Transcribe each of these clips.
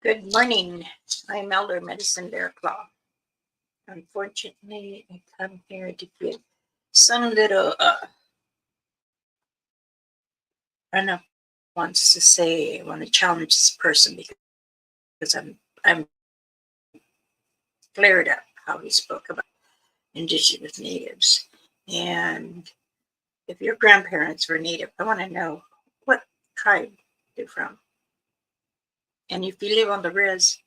Good morning. I'm Elder Medicine Bear Claw. Unfortunately, I come here to give some little, I don't know, wants to say, I want to challenge this person because I'm flared up how he spoke about Indigenous natives. And if your grandparents were native, I want to know what tribe they're from. And if you live on the res,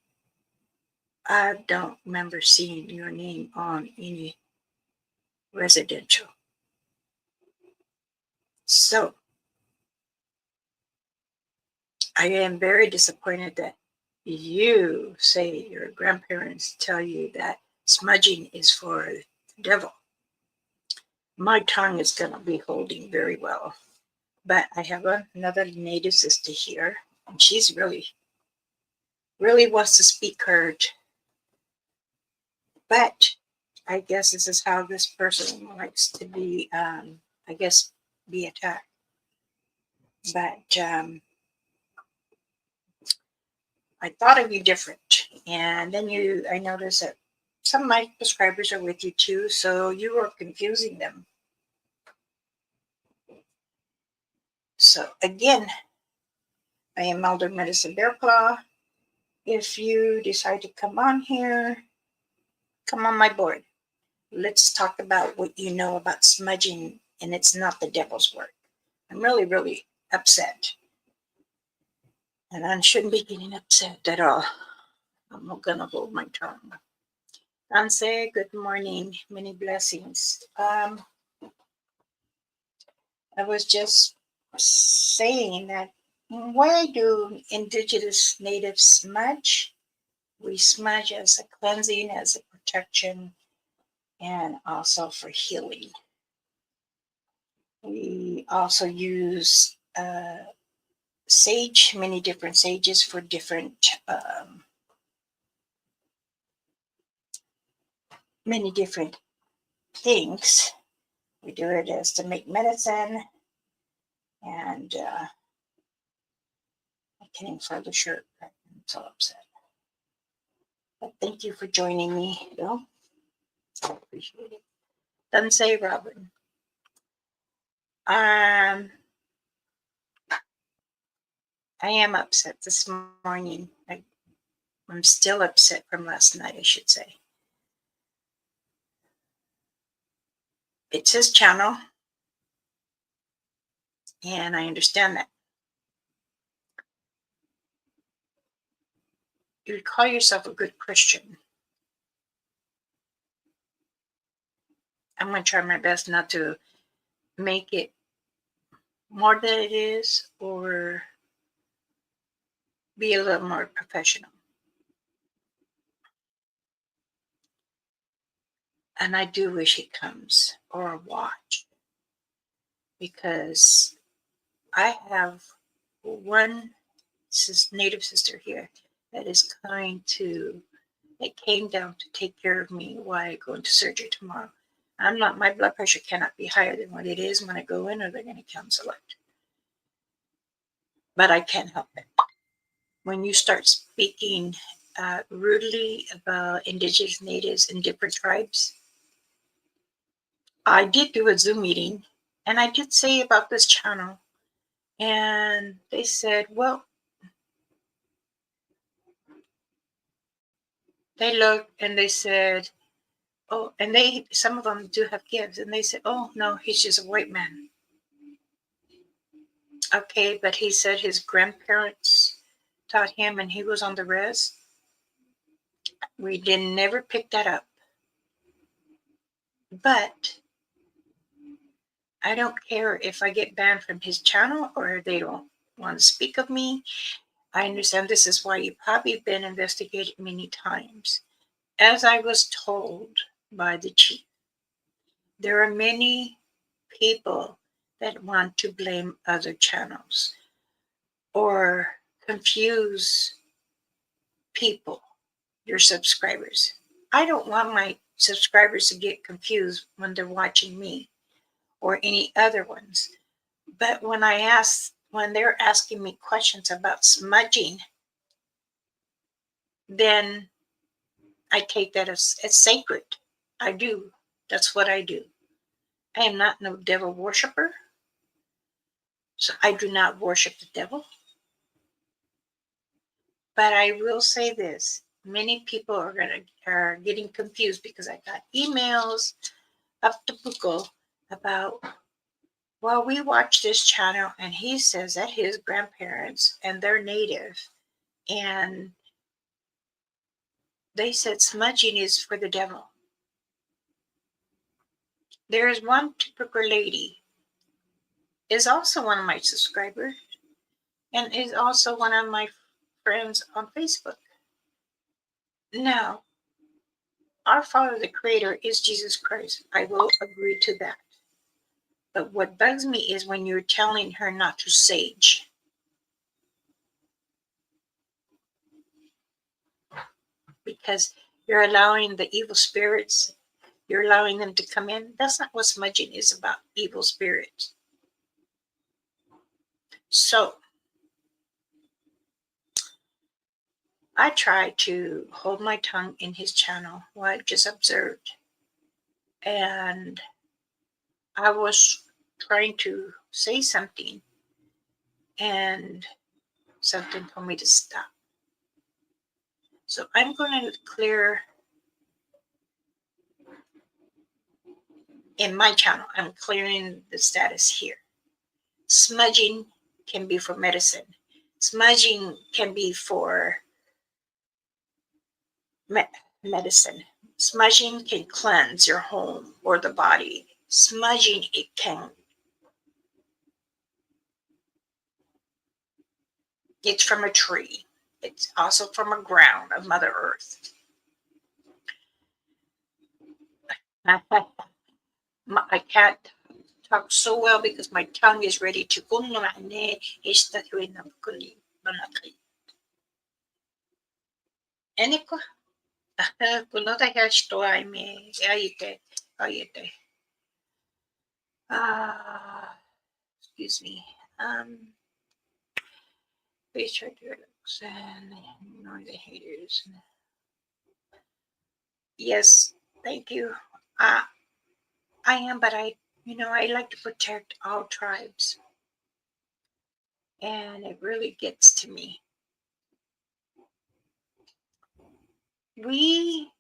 I don't remember seeing your name on any residential. So I am very disappointed that you say your grandparents tell you that smudging is for the devil. My tongue is going to be holding very well. But I have another native sister here, and she's really wants to speak heard. But I guess this is how this person likes to be, I guess, be attacked. But I thought it'd be different. And then I noticed that some of my subscribers are with you too, so you are confusing them. So again, I am Elder Medicine Bear Claw. If you decide to come on here, come on my board. Let's talk about what you know about smudging, and it's not the devil's work. I'm really upset. And I shouldn't be getting upset at all. I'm not gonna hold my tongue. Anse, good morning. Many blessings. I was just saying that why do indigenous natives smudge? We smudge as a cleansing, as a protection, and also for healing. We also use sage, many different sages for different, many different things. We do it as to make medicine, and I can't even find the shirt. I'm so upset. But thank you for joining me, Bill. I appreciate it. Doesn't say Robin. I am upset this morning. I'm still upset from last night, I should say. It's his channel, and I understand that. You would call yourself a good Christian. I'm going to try my best not to make it more than it is or be a little more professional. And I do wish he comes or watch, because I have one native sister here that is going to, it came down to take care of me while I go into surgery tomorrow. My blood pressure cannot be higher than what it is when I go in, or they're going to cancel it. But I can't help it. When you start speaking rudely about indigenous natives and different tribes, I did do a Zoom meeting, and I did say about this channel, and they said, well, they looked and they said, oh, and some of them do have gifts, and they said, oh no, he's just a white man. Okay, but he said his grandparents taught him and he was on the res. We didn't never pick that up. But I don't care if I get banned from his channel or they don't want to speak of me. I understand this is why you've probably been investigated many times. As I was told by the chief, there are many people that want to blame other channels or confuse people, your subscribers. I don't want my subscribers to get confused when they're watching me or any other ones. But when they're asking me questions about smudging, then I take that as sacred. I do. That's what I do. I am not no devil worshiper. So I do not worship the devil. But I will say this. Many people are getting confused because I got emails up to Buko about, well, we watch this channel and he says that his grandparents and they're native and they said smudging is for the devil. There is one typical lady, is also one of my subscribers, and is also one of my friends on Facebook. Now, our Father, the Creator, is Jesus Christ. I will agree to that. But what bugs me is when you're telling her not to sage. Because you're allowing the evil spirits, you're allowing them to come in. That's not what smudging is about, evil spirits. So, I try to hold my tongue in his channel while I just observed. And I was trying to say something, and something told me to stop. So I'm going to clear in my channel, I'm clearing the status here. Smudging can be for medicine. Smudging can be for medicine. Smudging can cleanse your home or the body. Smudging, it's from a tree. It's also from a ground of Mother Earth. I can't talk so well because my tongue is ready to Eniko, kunoda hashto aime, ayite, ayite. Excuse me. Please try to relax and ignore the haters. Yes, thank you. I am, but I like to protect all tribes. And it really gets to me. We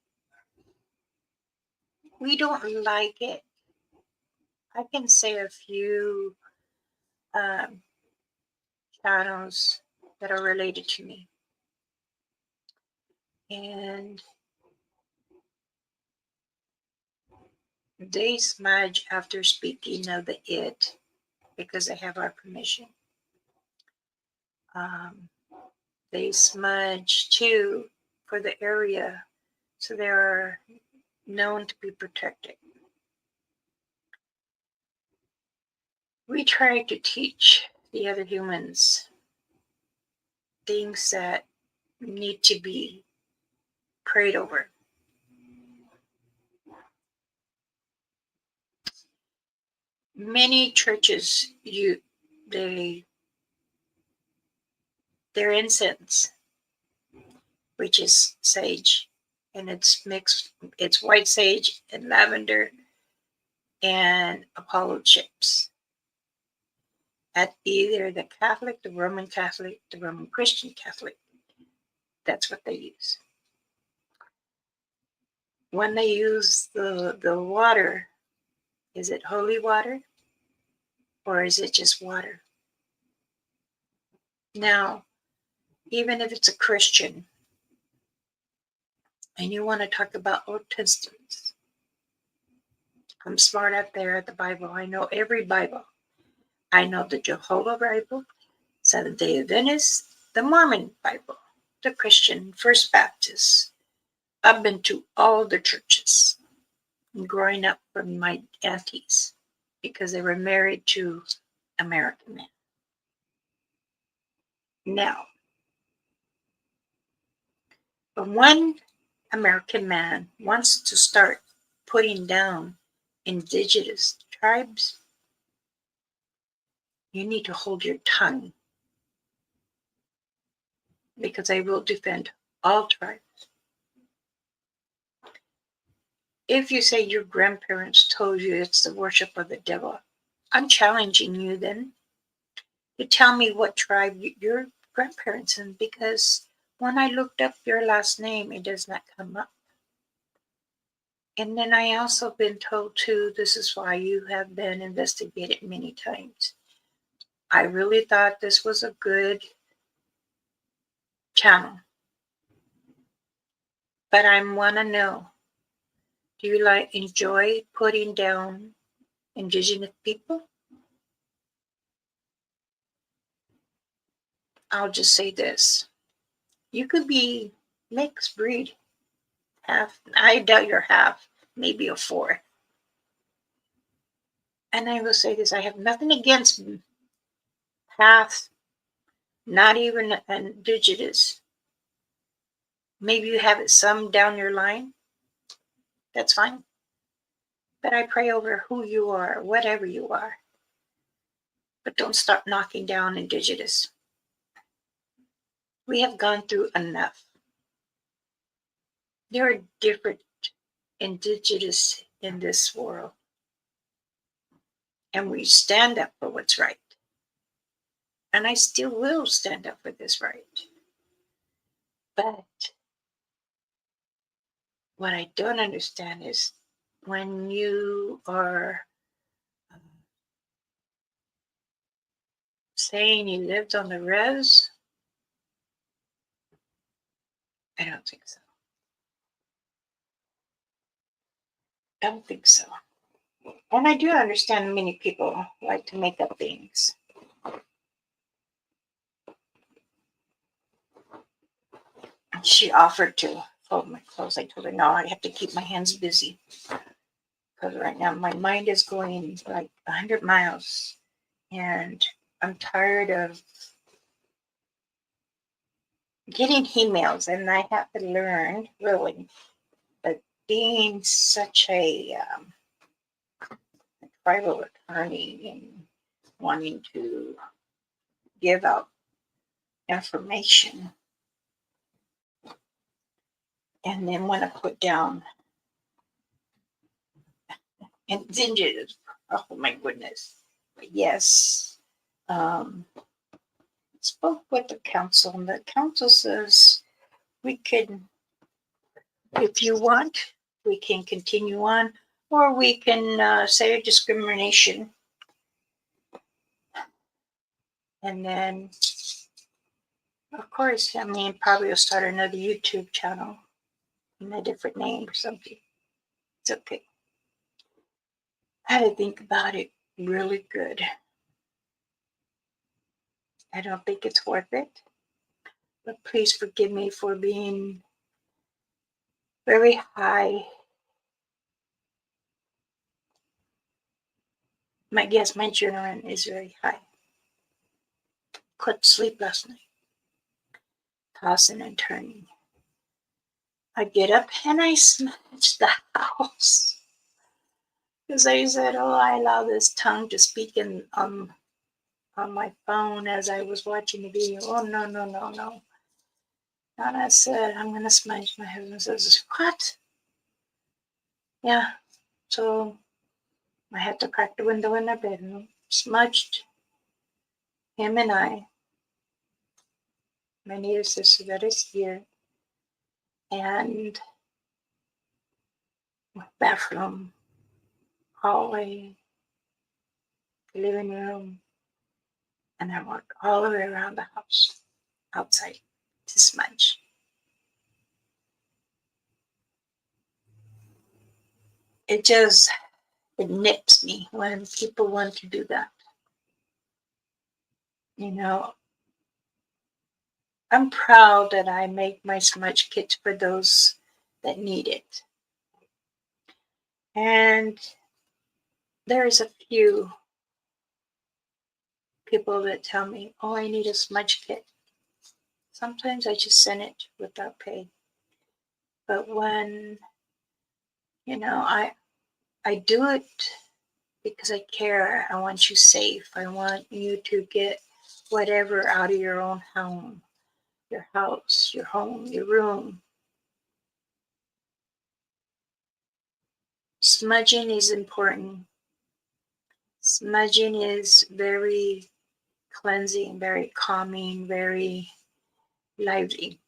don't like it. I can say a few channels that are related to me. And they smudge after speaking of the it because they have our permission. They smudge too for the area, so they are known to be protected. We try to teach the other humans things that need to be prayed over. Many churches, their incense, which is sage, and it's mixed, it's white sage and lavender and Apollo chips. At either the Catholic, the Roman Catholic, the Roman Christian Catholic, that's what they use. When they use the water, is it holy water or is it just water? Now, even if it's a Christian and you want to talk about Old Testaments, I'm smart out there at the Bible. I know every Bible. I know the Jehovah Bible, Seventh-day Adventist, the Mormon Bible, the Christian, First Baptist. I've been to all the churches growing up from my aunties because they were married to American men. Now, when one American man wants to start putting down indigenous tribes, you need to hold your tongue because I will defend all tribes. If you say your grandparents told you it's the worship of the devil, I'm challenging you then to tell me what tribe your grandparents in, because when I looked up your last name, it does not come up. And then I also been told too, this is why you have been investigated many times. I really thought this was a good channel. But I want to know, do you enjoy putting down Indigenous people? I'll just say this. You could be mixed breed. Half, I doubt you're half, maybe a fourth. And I will say this, I have nothing against half, not even Indigenous. Maybe you have it some down your line. That's fine. But I pray over who you are, whatever you are. But don't start knocking down Indigenous. We have gone through enough. There are different Indigenous in this world. And we stand up for what's right. And I still will stand up for this right. But what I don't understand is when you are saying you lived on the res, I don't think so. I don't think so. And I do understand many people like to make up things. She offered to fold my clothes. I told her, no, I have to keep my hands busy. Because right now my mind is going like 100 miles. And I'm tired of getting emails. And I have to learn, really, that being such a tribal attorney and wanting to give out information and then want to put down Indigenous. Oh my goodness. But yes, spoke with the council, and the council says we can, if you want, we can continue on, or we can say discrimination. And then, of course, I mean, probably will start another YouTube channel in a different name or something. It's okay. I had to think about it really good. I don't think it's worth it. But please forgive me for being very high. My guess my adrenaline is very high. Couldn't sleep last night. Tossing and turning. I get up and I smudge the house. Because I said, oh, I allow this tongue to speak on my phone as I was watching the video. Oh, no, no, no, no. And I said, I'm going to smudge. My husband says, what? Yeah. So I had to crack the window in their bedroom, smudged him and I, my native sister that is here, and bathroom, hallway, living room, and I walked all the way around the house, outside, to smudge. It nips me when people want to do that. You know, I'm proud that I make my smudge kits for those that need it. And there's a few people that tell me, oh, I need a smudge kit. Sometimes I just send it without pay. But when, I do it because I care. I want you safe. I want you to get whatever out of your own home. your house, your home, your room. Smudging is important. Smudging is very cleansing, very calming, very lively.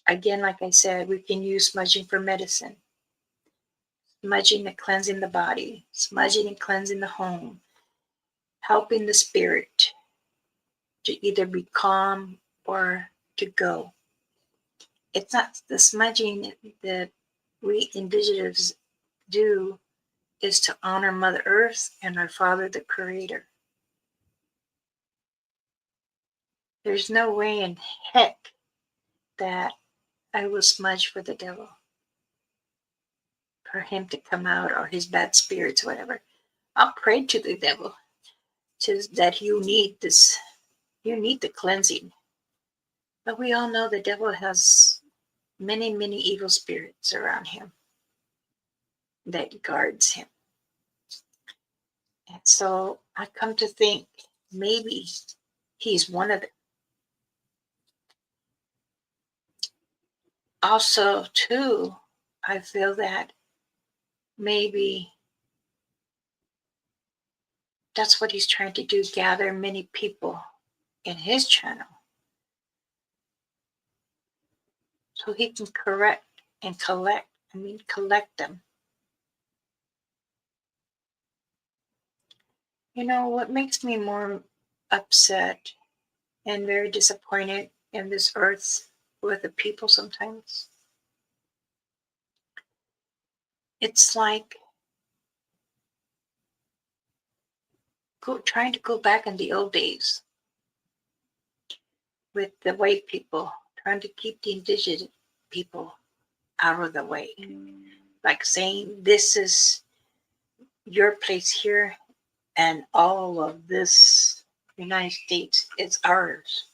Again, like I said, we can use smudging for medicine. Smudging and cleansing the body, smudging and cleansing the home, helping the spirit to either be calm or to go. It's not the smudging that we Indigenous do is to honor Mother Earth and our Father, the Creator. There's no way in heck that I will smudge for the devil, for him to come out, or his bad spirits, whatever. I'll pray to the devil that you need this, you need the cleansing. But we all know the devil has many, many evil spirits around him that guards him. And so I come to think maybe he's one of them. Also, too, I feel that maybe that's what he's trying to do, gather many people in his channel so he can collect them. You know, what makes me more upset and very disappointed in this earth with the people sometimes? It's like trying to go back in the old days with the white people, trying to keep the indigenous people out of the way. Like saying, this is your place here, and all of this United States is ours.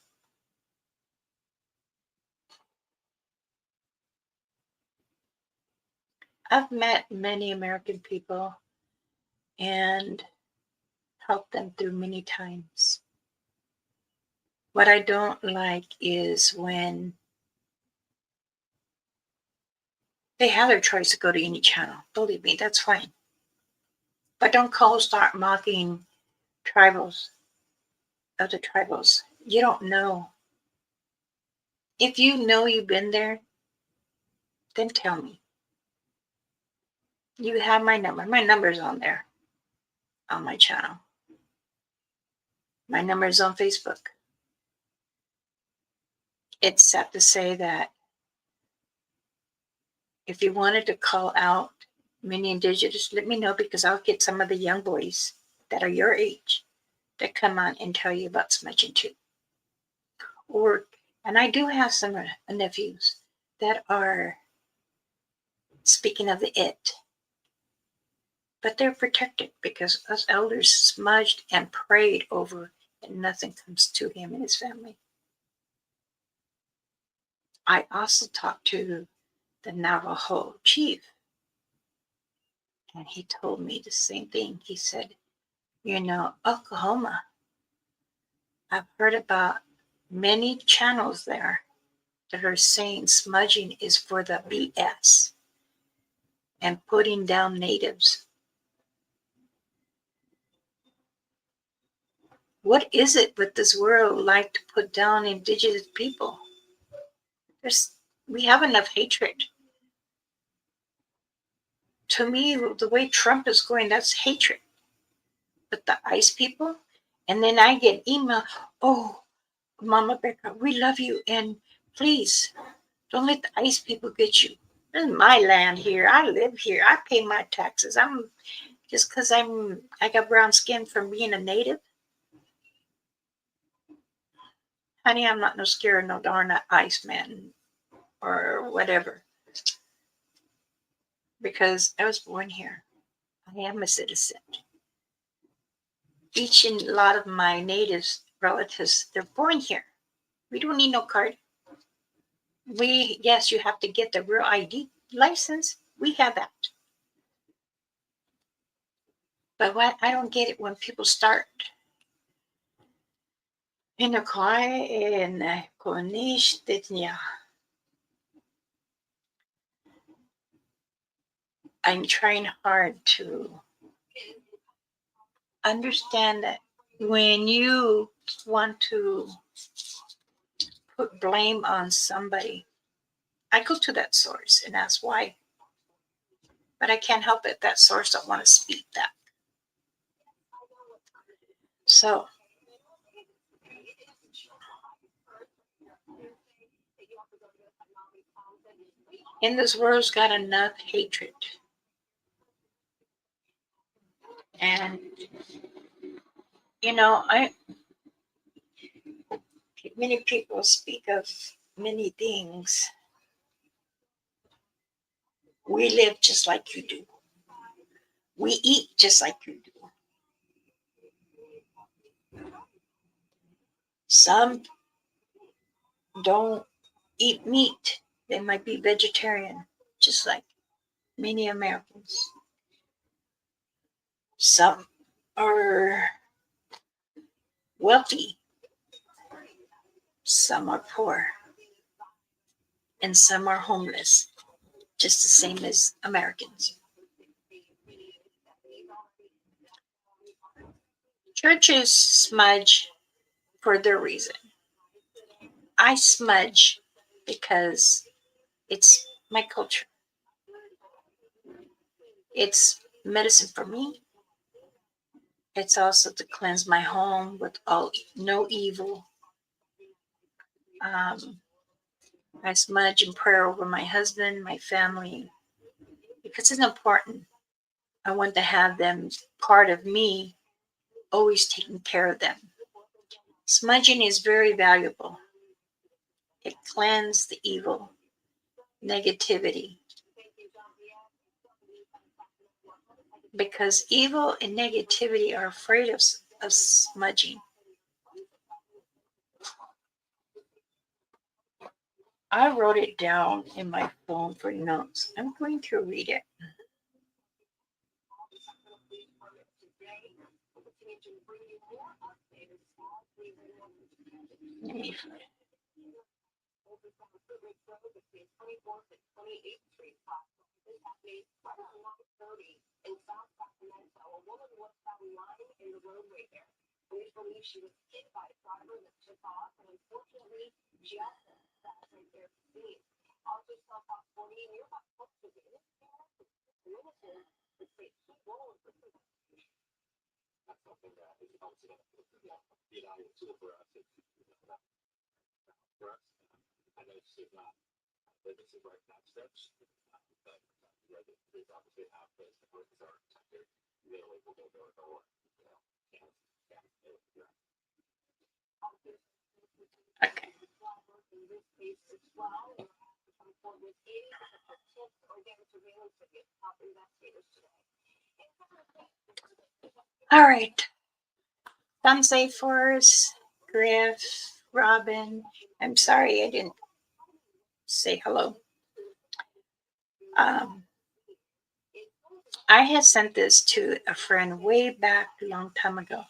I've met many American people and helped them through many times. What I don't like is when they have their choice to go to any channel. Believe me, that's fine. But don't start mocking tribals, other tribals. You don't know. If you know you've been there, then tell me. You have my number. My number's on there, on my channel. My number is on Facebook. It's sad to say that if you wanted to call out many Indigenous, let me know, because I'll get some of the young boys that are your age that come on and tell you about smudging too. And I do have some nephews that are speaking of the it, but they're protected because us elders smudged and prayed over, and nothing comes to him and his family. I also talked to the Navajo chief, and he told me the same thing. He said, you know, Oklahoma, I've heard about many channels there that are saying smudging is for the BS and putting down natives. What is it with this world like to put down indigenous people? We have enough hatred. To me, the way Trump is going, that's hatred. But the ICE people, and then I get email, oh, Mama Becca, we love you, and please don't let the ICE people get you. This is my land here. I live here. I pay my taxes. I'm just because I got brown skin from being a native. Honey, I'm not no scared of no darn ICE man or whatever. Because I was born here. I am a citizen. Each and a lot of my natives relatives, they're born here. We don't need no card. Yes, you have to get the real ID license. We have that. But what I don't get it when people start, Inakai in Konish Ditnya. I'm trying hard to understand that when you want to put blame on somebody, I go to that source and ask why. But I can't help it. That source don't want to speak that. So in this world's got enough hatred. And many people speak of many things. We live just like you do. We eat just like you do. Some don't eat meat. They might be vegetarian, just like many Americans. Some are wealthy. Some are poor. And some are homeless, just the same as Americans. Churches smudge for their reason. I smudge because it's my culture. It's medicine for me. It's also to cleanse my home with no evil. I smudge in prayer over my husband, my family, because it's important. I want to have them part of me, always taking care of them. Smudging is very valuable. It cleanses the evil, negativity. Because evil and negativity are afraid of smudging. I wrote it down in my phone for notes. I'm going to read it. Okay. All right. Some say Forrest, Griff, Robin. I'm sorry I didn't say hello. I had sent this to a friend way back a long time ago.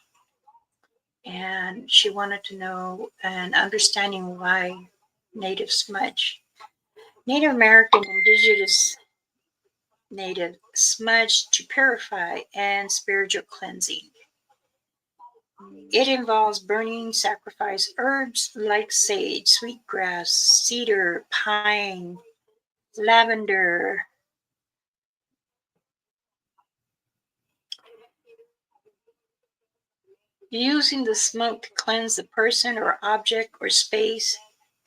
And she wanted to know and understanding why Native smudge. Native American, Indigenous, Native smudge to purify and spiritual cleansing. It involves burning sacrifice herbs like sage, sweetgrass, cedar, pine, lavender, using the smoke to cleanse the person or object or space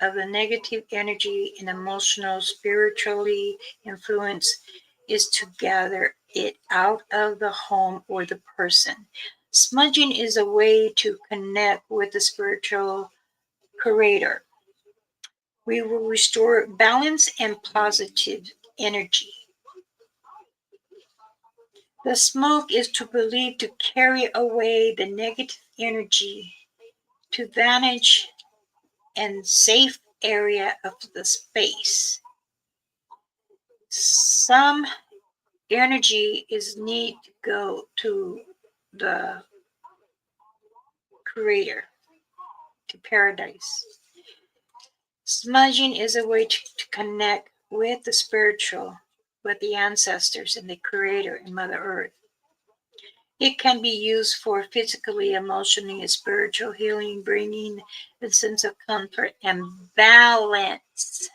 of the negative energy and emotional, spiritually influence is to gather it out of the home or the person. Smudging is a way to connect with the spiritual creator. We will restore balance and positive energy. The smoke is to believe to carry away the negative energy to vanish and safe area of the space. Some energy is need to go to the creator to paradise. Smudging is a way to connect with the spiritual, with the ancestors and the Creator and Mother Earth. It can be used for physically, emotionally, and spiritual healing, bringing a sense of comfort and balance.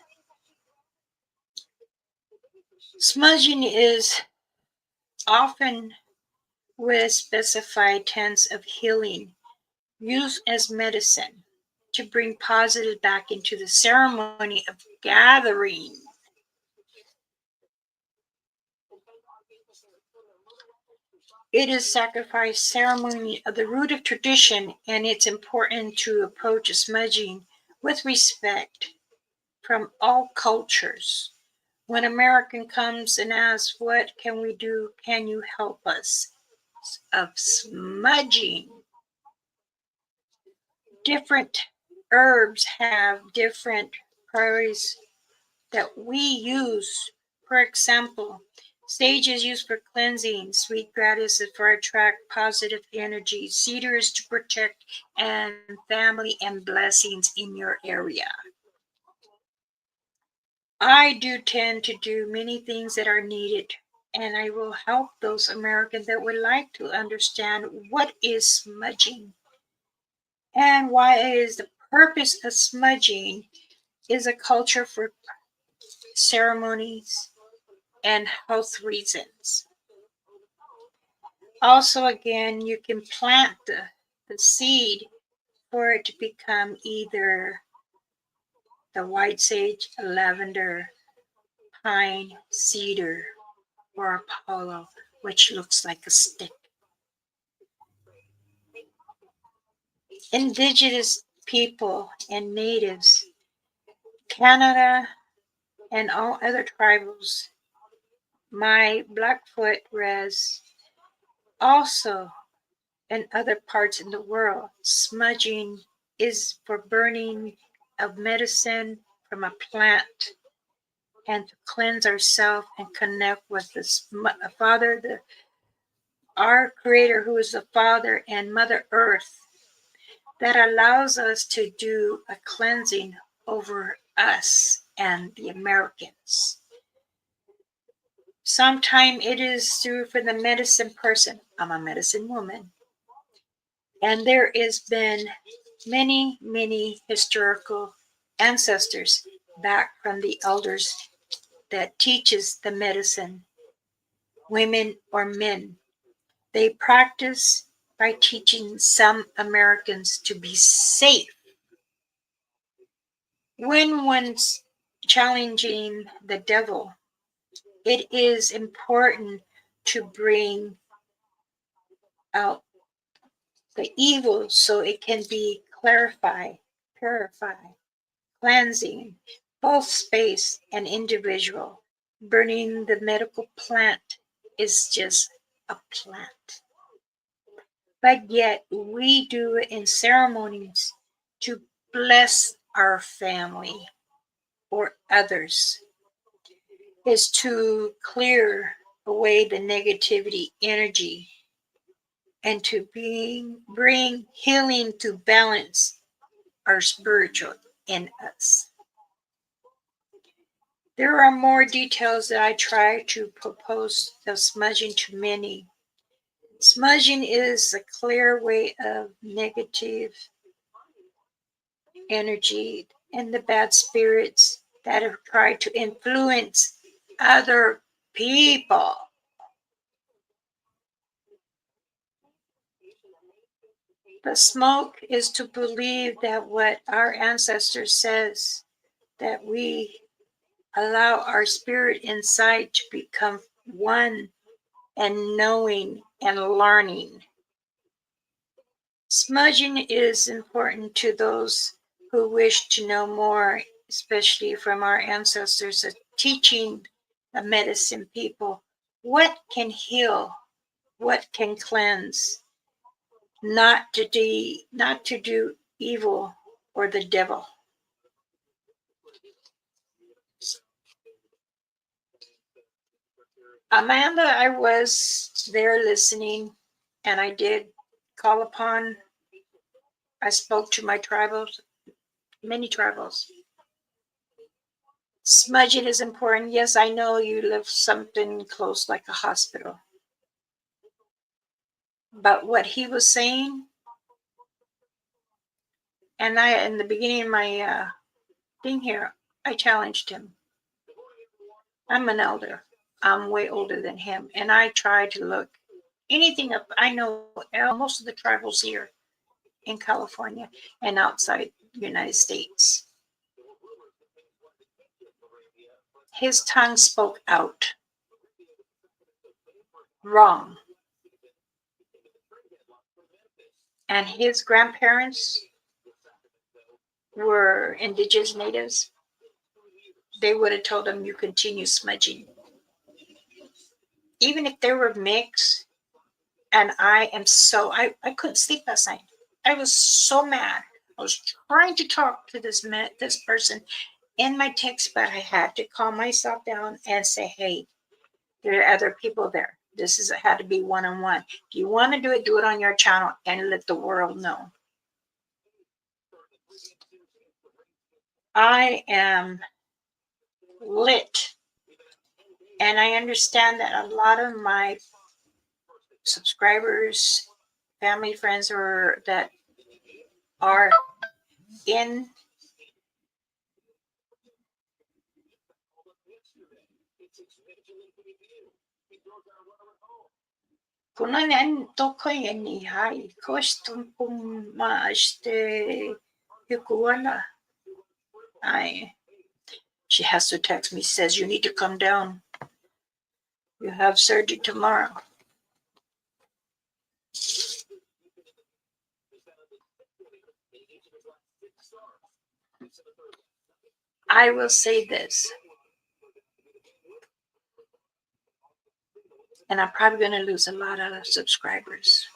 Smudging is often with specified tenets of healing, used as medicine to bring positive back into the ceremony of gathering. It is sacrifice ceremony of the root of tradition, and it's important to approach smudging with respect from all cultures. When American comes and asks, what can we do? Can you help us? Of smudging. Different herbs have different priorities that we use. For example, sage is used for cleansing, sweetgrass is for attract positive energy, cedar is to protect and family and blessings in your area. I do tend to do many things that are needed, and I will help those Americans that would like to understand what is smudging and why is the purpose of smudging is a culture for ceremonies and health reasons. Also, again, you can plant the seed for it to become either the white sage, lavender, pine, cedar, or Apollo, which looks like a stick. Indigenous people and natives, Canada, and all other tribals, my Blackfoot res, also in other parts in the world, smudging is for burning of medicine from a plant and to cleanse ourselves and connect with the Father, our Creator, who is the Father and Mother Earth, that allows us to do a cleansing over us and the Americans. Sometimes it is through for the medicine person. I'm a medicine woman. And there has been many historical ancestors back from the elders that teaches the medicine, women or men. They practice by teaching some Americans to be safe. When one's challenging the devil, it is important to bring out the evil so it can be clarified, purified, cleansing, both space and individual. Burning the medical plant is just a plant. But yet we do it in ceremonies to bless our family or others, is to clear away the negativity energy and to bring healing to balance our spiritual in us. There are more details that I try to propose of smudging to many. Smudging is a clear way of negative energy and the bad spirits that have tried to influence other people. The smoke is to believe that what our ancestors says, that we allow our spirit inside to become one and knowing and learning. Smudging is important to those who wish to know more, especially from our ancestors, teaching the medicine people what can heal, what can cleanse, not to do evil or the devil. Amanda, I was there listening, and I did call upon I spoke to my tribals, many tribals. Smudging is important. Yes, I know you live something close like a hospital. But what he was saying, and I, in the beginning of my thing here, I challenged him. I'm an elder. I'm way older than him. And I try to look anything up. I know most of the tribals here in California and outside the United States. His tongue spoke out wrong. And his grandparents were indigenous natives. They would have told him, you continue smudging. Even if they were mixed, and I couldn't sleep last night. I was so mad. I was trying to talk to this person in my text, but I had to calm myself down and say, hey, there are other people there. Had to be one-on-one. If you want to do it on your channel and let the world know. I am lit. And I understand that a lot of my subscribers, family, friends, that are in kunanen tokoy ni hai kostum puma hikuana. She has to text me, says you need to come down. You have surgery tomorrow. I will say this, and I'm probably going to lose a lot of subscribers.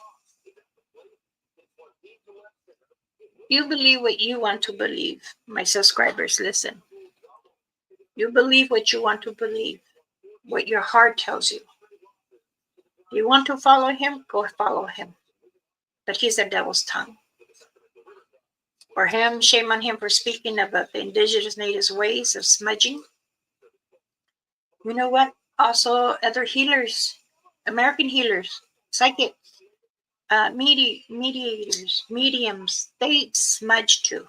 You believe what you want to believe. My subscribers, listen. You believe what you want to believe, what your heart tells you. If you want to follow him, go follow him. But he's the devil's tongue. For him, shame on him for speaking about the indigenous natives' ways of smudging. You know what? Also, other healers, American healers, psychics, mediators, mediums, they smudge too.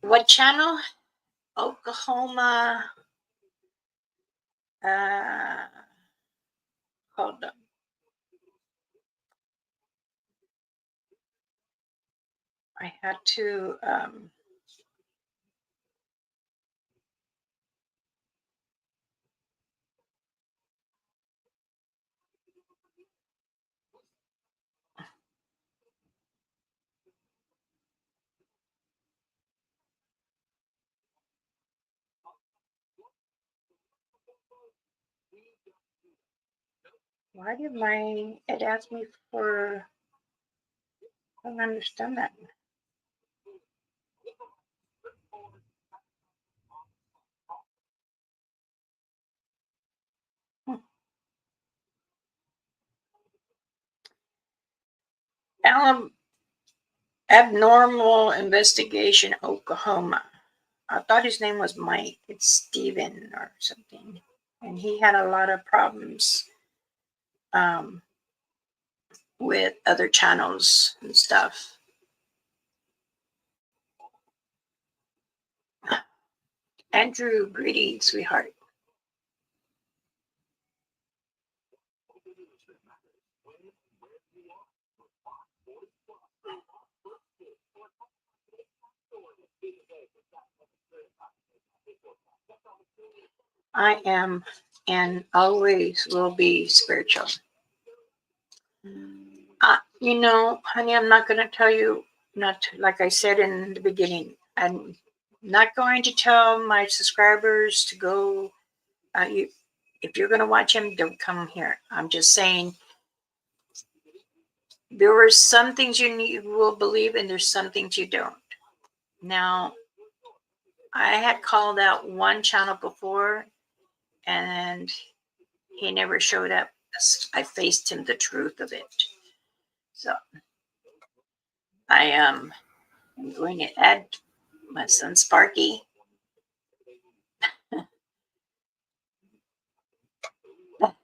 What channel? Oklahoma. Hold on. I had to. Why did it ask me for? I don't understand that. Abnormal Investigation, Oklahoma. I thought his name was Mike. It's Steven or something. And he had a lot of problems with other channels and stuff. Andrew, greetings, sweetheart. I am and always will be spiritual. You know, honey, I'm not going to tell you, like I said in the beginning, I'm not going to tell my subscribers to go. If you're going to watch him, don't come here. I'm just saying there are some things you will believe and there's some things you don't. Now, I had called out one channel before and he never showed up. I faced him the truth of it. So I am going to add my son Sparky.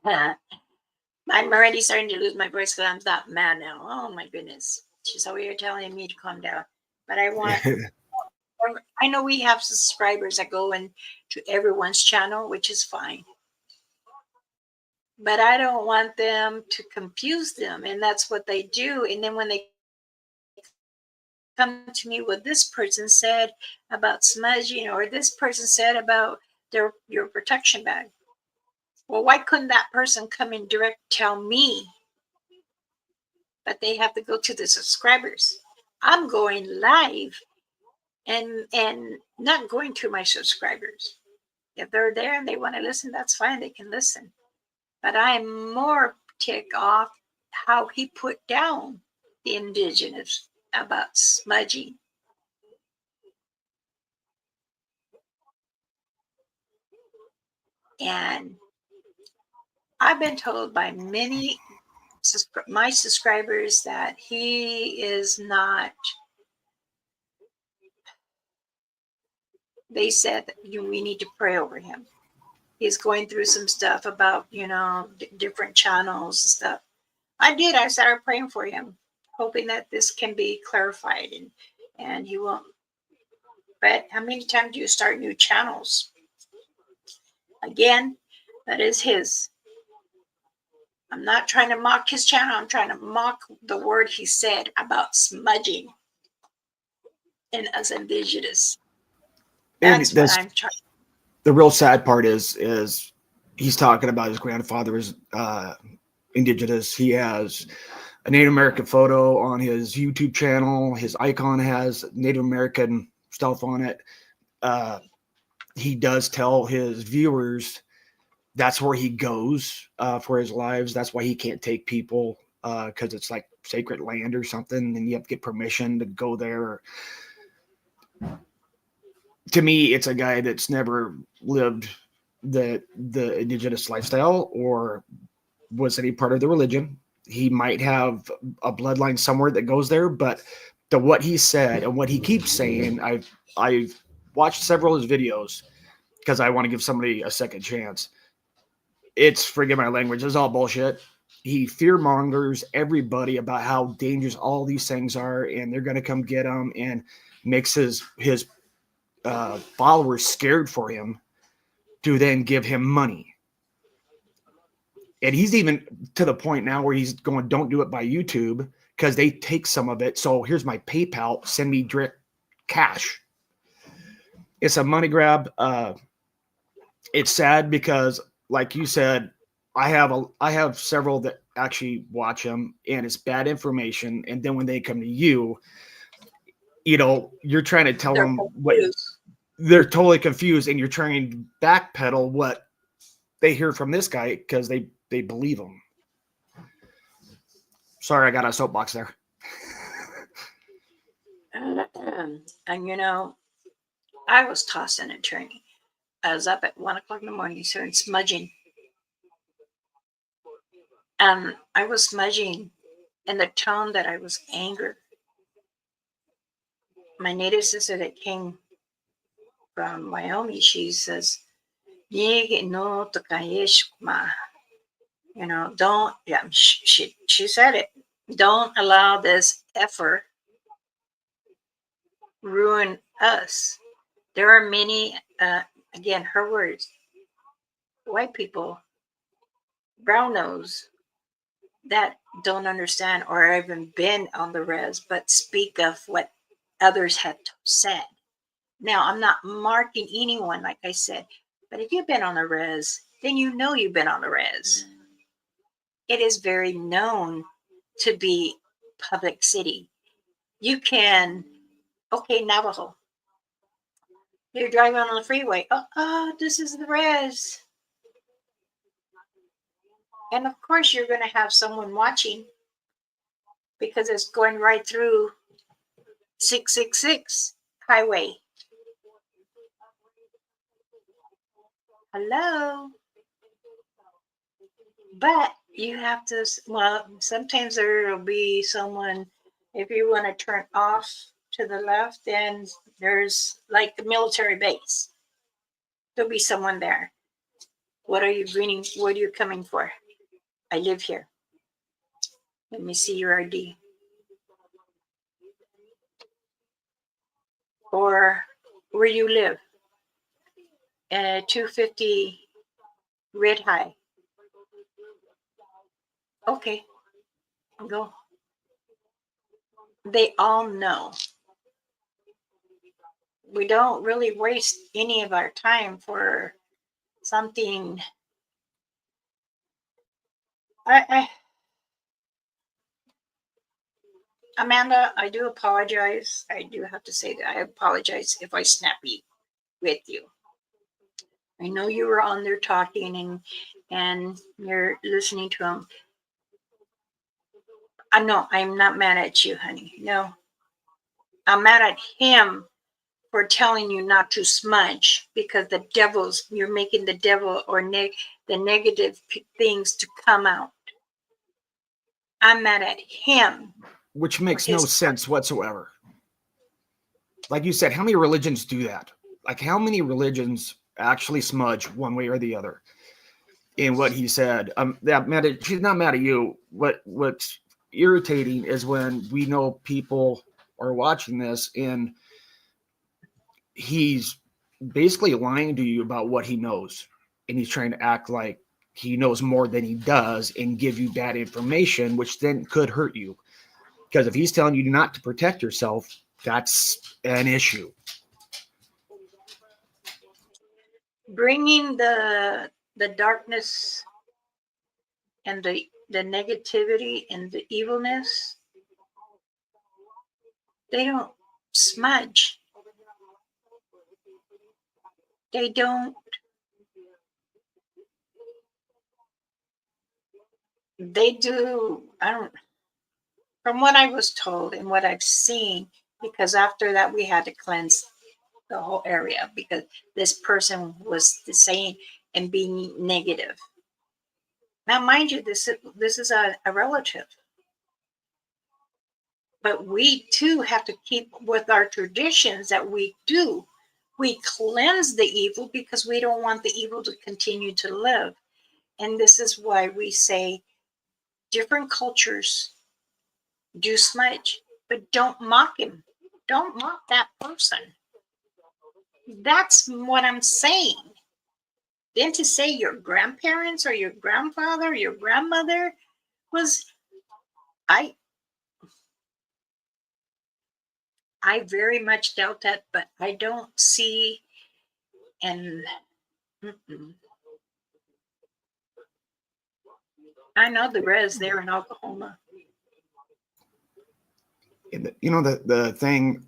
I'm already starting to lose my voice because I'm that mad now. Oh my goodness. She's over here telling me to calm down. But I know we have subscribers that go into everyone's channel, which is fine. But I don't want them to confuse them. And that's what they do. And then when they come to me, what this person said about smudging, or this person said about your protection bag. Well, why couldn't that person come and direct tell me? But they have to go to the subscribers. I'm going live and not going to my subscribers. If they're there and they want to listen, that's fine. They can listen. But I'm more ticked off how he put down the Indigenous about smudging. And I've been told by many my subscribers that he is not. They said that we need to pray over him. He's going through some stuff about different channels and stuff. I started praying for him, hoping that this can be clarified and he won't. But how many times do you start new channels? Again, that is his. I'm not trying to mock his channel. I'm trying to mock the word he said about smudging and us Indigenous. That's what I'm trying. The real sad part is he's talking about his grandfather is Indigenous. He has a Native American photo on his YouTube channel. His icon has Native American stuff on it. He does tell his viewers that's where he goes for his lives. That's why he can't take people because it's like sacred land or something, and you have to get permission to go there. To me, it's a guy that's never lived the Indigenous lifestyle or was any part of the religion. He might have a bloodline somewhere that goes there, but to what he said and what he keeps saying, I've watched several of his videos because I want to give somebody a second chance. It's, forgive my language, it's all bullshit. He fear mongers everybody about how dangerous all these things are, and they're going to come get him, and makes his followers scared for him to then give him money. And he's even to the point now where he's going, don't do it by YouTube because they take some of it. So here's my PayPal, send me direct cash. It's a money grab. It's sad because, like you said, I have several that actually watch him, and it's bad information. And then when they come to you, you're trying to tell them what they're totally confused, and you're trying to backpedal what they hear from this guy because they believe him. Sorry, I got a soapbox there. And I was tossed in a training. I was up at 1 o'clock in the morning, starting smudging. And I was smudging in the tone that I was angry. My native sister that came from Wyoming, she says, don't, she said it. Don't allow this effort ruin us. There are many, again, her words, white people, brown nose, that don't understand or haven't been on the res, but speak of what others have said. Now, I'm not marking anyone, like I said, but if you've been on the res, then you've been on the res. It is very known to be public city. You can, okay, Navajo. You're driving on the freeway. Oh, this is the res. And of course, you're going to have someone watching because it's going right through 666 highway. Hello. But You have to, well, sometimes there'll be someone, if you want to turn off to the left, then there's like the military base. There'll be someone there. What are you greeting? What are you coming for? I live here. Let me see your ID. Or where you live. 250 Red High. Okay, go. They all know. We don't really waste any of our time for something. I Amanda, I do apologize. I do have to say that I apologize if I snappy with you. I know you were on there talking and you're listening to him. I know I'm not mad at you, honey. No, I'm mad at him for telling you not to smudge because the devil's, you're making the devil or the negative things to come out. I'm mad at him. Which makes no sense whatsoever. Like you said, how many religions do that? Like how many religions actually smudge one way or the other? In what he said, she's not mad at you. What's irritating is when we know people are watching this and he's basically lying to you about what he knows, and he's trying to act like he knows more than he does and give you bad information, which then could hurt you. Because if he's telling you not to protect yourself, that's an issue. Bringing the darkness and the negativity and the evilness, they don't smudge. They don't. They do. I don't. From what I was told and what I've seen, because after that we had to cleanse the whole area because this person was saying and being negative. Now, mind you, this is a relative. But we too have to keep with our traditions that we do. We cleanse the evil because we don't want the evil to continue to live. And this is why we say different cultures do smudge, but don't mock him. Don't mock that person. That's what I'm saying. Then to say your grandparents or your grandfather or your grandmother was, I very much doubt that, but I don't see, and I know the res there in Oklahoma. You know, the thing,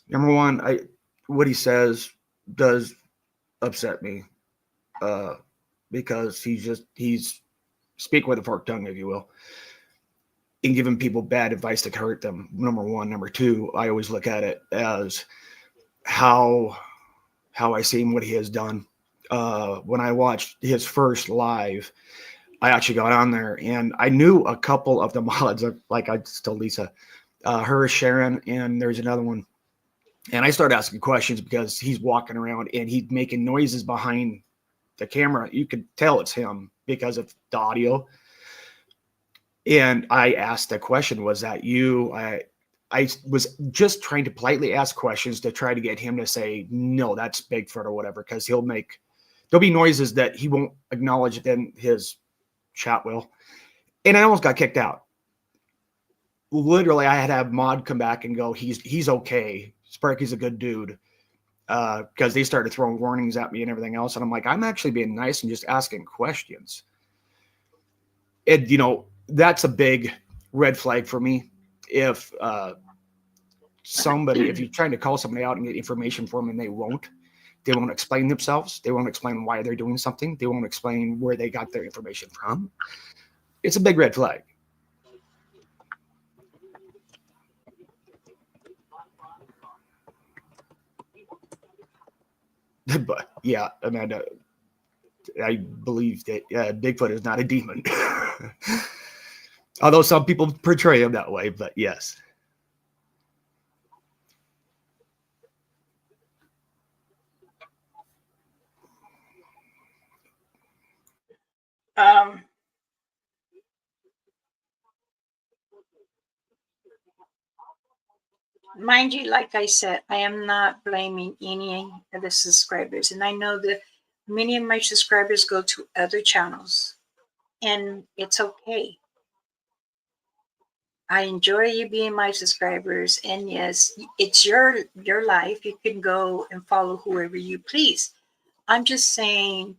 number one, what he says does upset me, because he's speak with a forked tongue, if you will, and giving people bad advice that hurt them. Number one. Number two, I always look at it as how I see him, what he has done. When I watched his first live, I actually got on there and I knew a couple of the mods, like I told Lisa, her, Sharon, and there's another one. And I started asking questions because he's walking around and he's making noises behind the camera. You could tell it's him because of the audio. And I asked the question, was that you? I was just trying to politely ask questions to try to get him to say, no, that's Bigfoot or whatever, because there'll be noises that he won't acknowledge, then his chat will. And I almost got kicked out. Literally, I had to have Mod come back and go, he's okay. Sparky's a good dude. Because they started throwing warnings at me and everything else. And I'm like, I'm actually being nice and just asking questions. And, you know, that's a big red flag for me. If if you're trying to call somebody out and get information from them and they won't explain themselves. They won't explain why they're doing something. They won't explain where they got their information from. It's a big red flag. But yeah, Amanda, I believe that Bigfoot is not a demon. Although some people portray him that way, but yes. Mind you, like I said, I am not blaming any of the subscribers. And I know that many of my subscribers go to other channels, and it's okay. I enjoy you being my subscribers. And yes, it's your life. You can go and follow whoever you please. I'm just saying,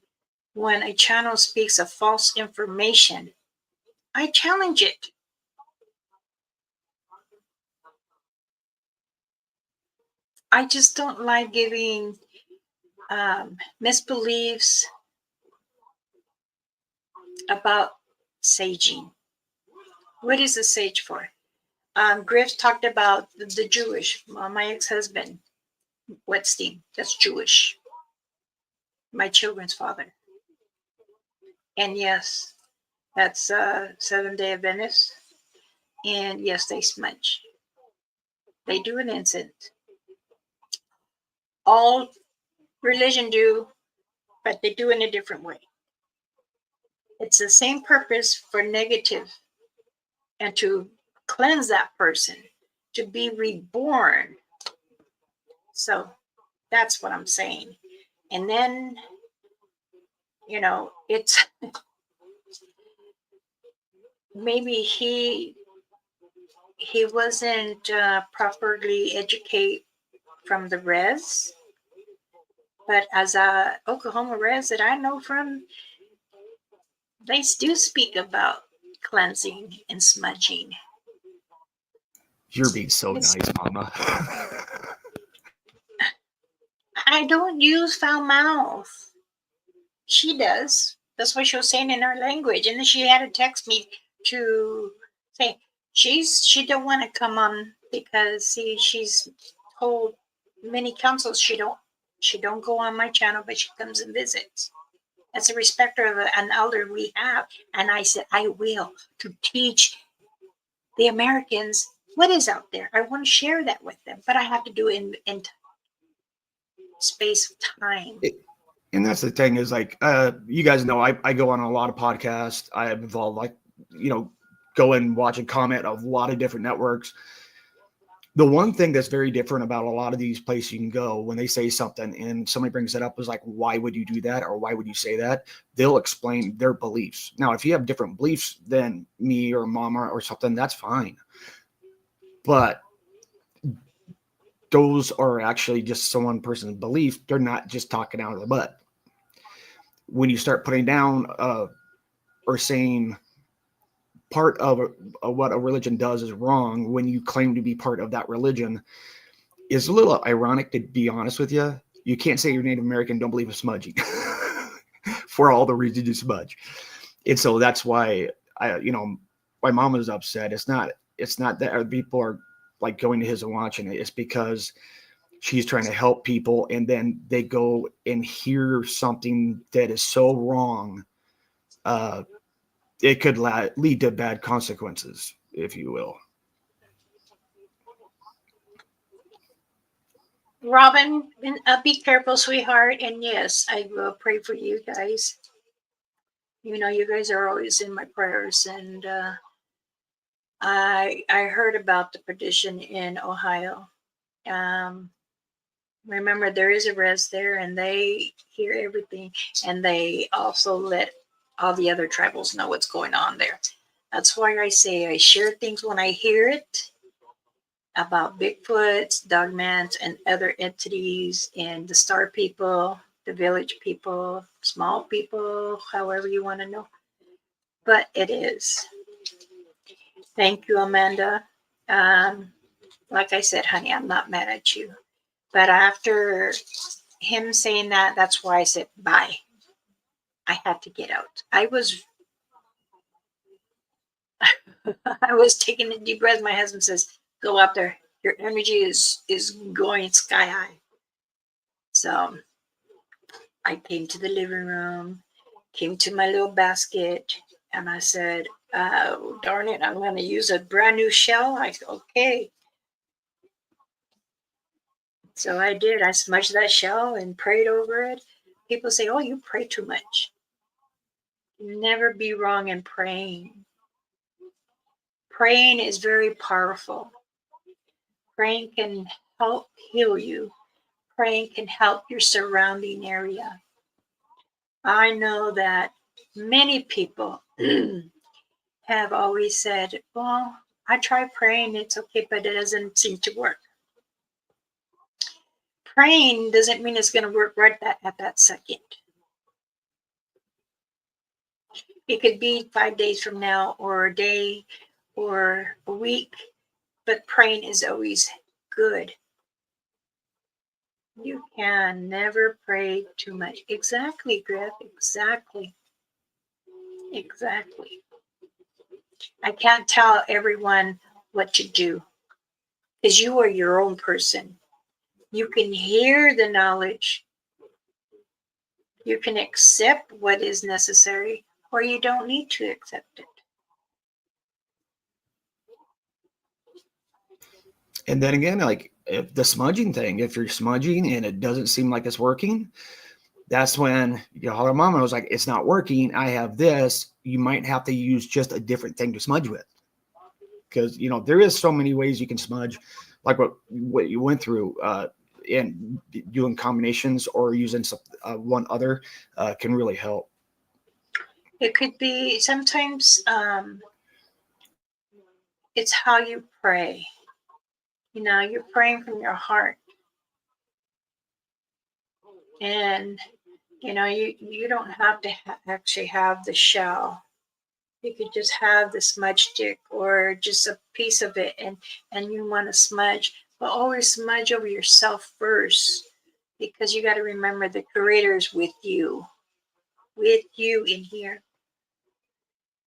when a channel speaks of false information, I challenge it. I just don't like giving misbeliefs about saging. What is the sage for? Griff talked about the Jewish, my ex-husband, Wetstein, that's Jewish, my children's father. And yes, that's Seventh-day Adventist. And yes, they smudge. They do an incense. All religion do, but they do it in a different way. It's the same purpose for negative and to cleanse that person, to be reborn. So that's what I'm saying. And then, it's maybe he wasn't properly educated from the res, but as a Oklahoma res that I know from, they do speak about cleansing and smudging. You're being so nice, Mama. I don't use foul mouth. She does. That's what she was saying in her language. And then she had to text me to say she don't want to come on because she's told many councils she don't go on my channel, but she comes and visits. As a respecter of an elder we have. And I said, I will, to teach the Americans what is out there. I want to share that with them, but I have to do it in space of time. And that's the thing is like, you guys know, I go on a lot of podcasts. I am involved, like, go and watch and comment on a lot of different networks. The one thing that's very different about a lot of these places you can go when they say something and somebody brings it up is like, why would you do that? Or why would you say that? They'll explain their beliefs. Now, if you have different beliefs than me or Mama or something, that's fine. But those are actually just one person's belief. They're not just talking out of the butt. When you start putting down or saying part of what a religion does is wrong when you claim to be part of that religion is a little ironic, to be honest with you. You can't say you're Native American, don't believe in smudging for all the reasons you smudge. And so that's why my mom was upset. It's not that people are like going to his and watching it. It's because she's trying to help people, and then they go and hear something that is so wrong. It could lead to bad consequences, if you will. Robin, be careful, sweetheart. And yes, I will pray for you guys. You guys are always in my prayers. And I heard about the petition in Ohio. Remember, there is a res there, and they hear everything, and they also let all the other tribals know what's going on there. That's why I say I share things when I hear it about Bigfoots, Dogmans, and other entities, and the star people, the village people, small people, however you want to know. But it is. Thank you, Amanda. Like I said, honey, I'm not mad at you. But after him saying that, that's why I said bye. I had to get out. I was taking a deep breath. My husband says, "Go out there. Your energy is going sky high." So I came to the living room, came to my little basket, and I said, oh, darn it, I'm going to use a brand new shell. I said, okay. So I did. I smudged that shell and prayed over it. People say, oh, you pray too much. Never be wrong in praying. Praying is very powerful. Praying can help heal you. Praying can help your surrounding area. I know that many people have always said, well, I try praying, it's okay, but it doesn't seem to work. Praying doesn't mean it's going to work right at that second. It could be 5 days from now, or a day, or a week, but praying is always good. You can never pray too much. Exactly, Griff. Exactly. Exactly. I can't tell everyone what to do because you are your own person. You can hear the knowledge. You can accept what is necessary, or you don't need to accept it. And then again, like if the smudging thing, if you're smudging and it doesn't seem like it's working, that's when you holler mama. I was like, it's not working. I have this. You might have to use just a different thing to smudge with. Because, you know, there is so many ways you can smudge, like what you went through, and doing combinations or using some, one other can really help. It could be sometimes it's how you pray. You know, you're praying from your heart. And, you know, you don't have to actually have the shell. You could just have the smudge stick or just a piece of it, and you want to smudge, but always smudge over yourself first, because you got to remember the creator is with you in here,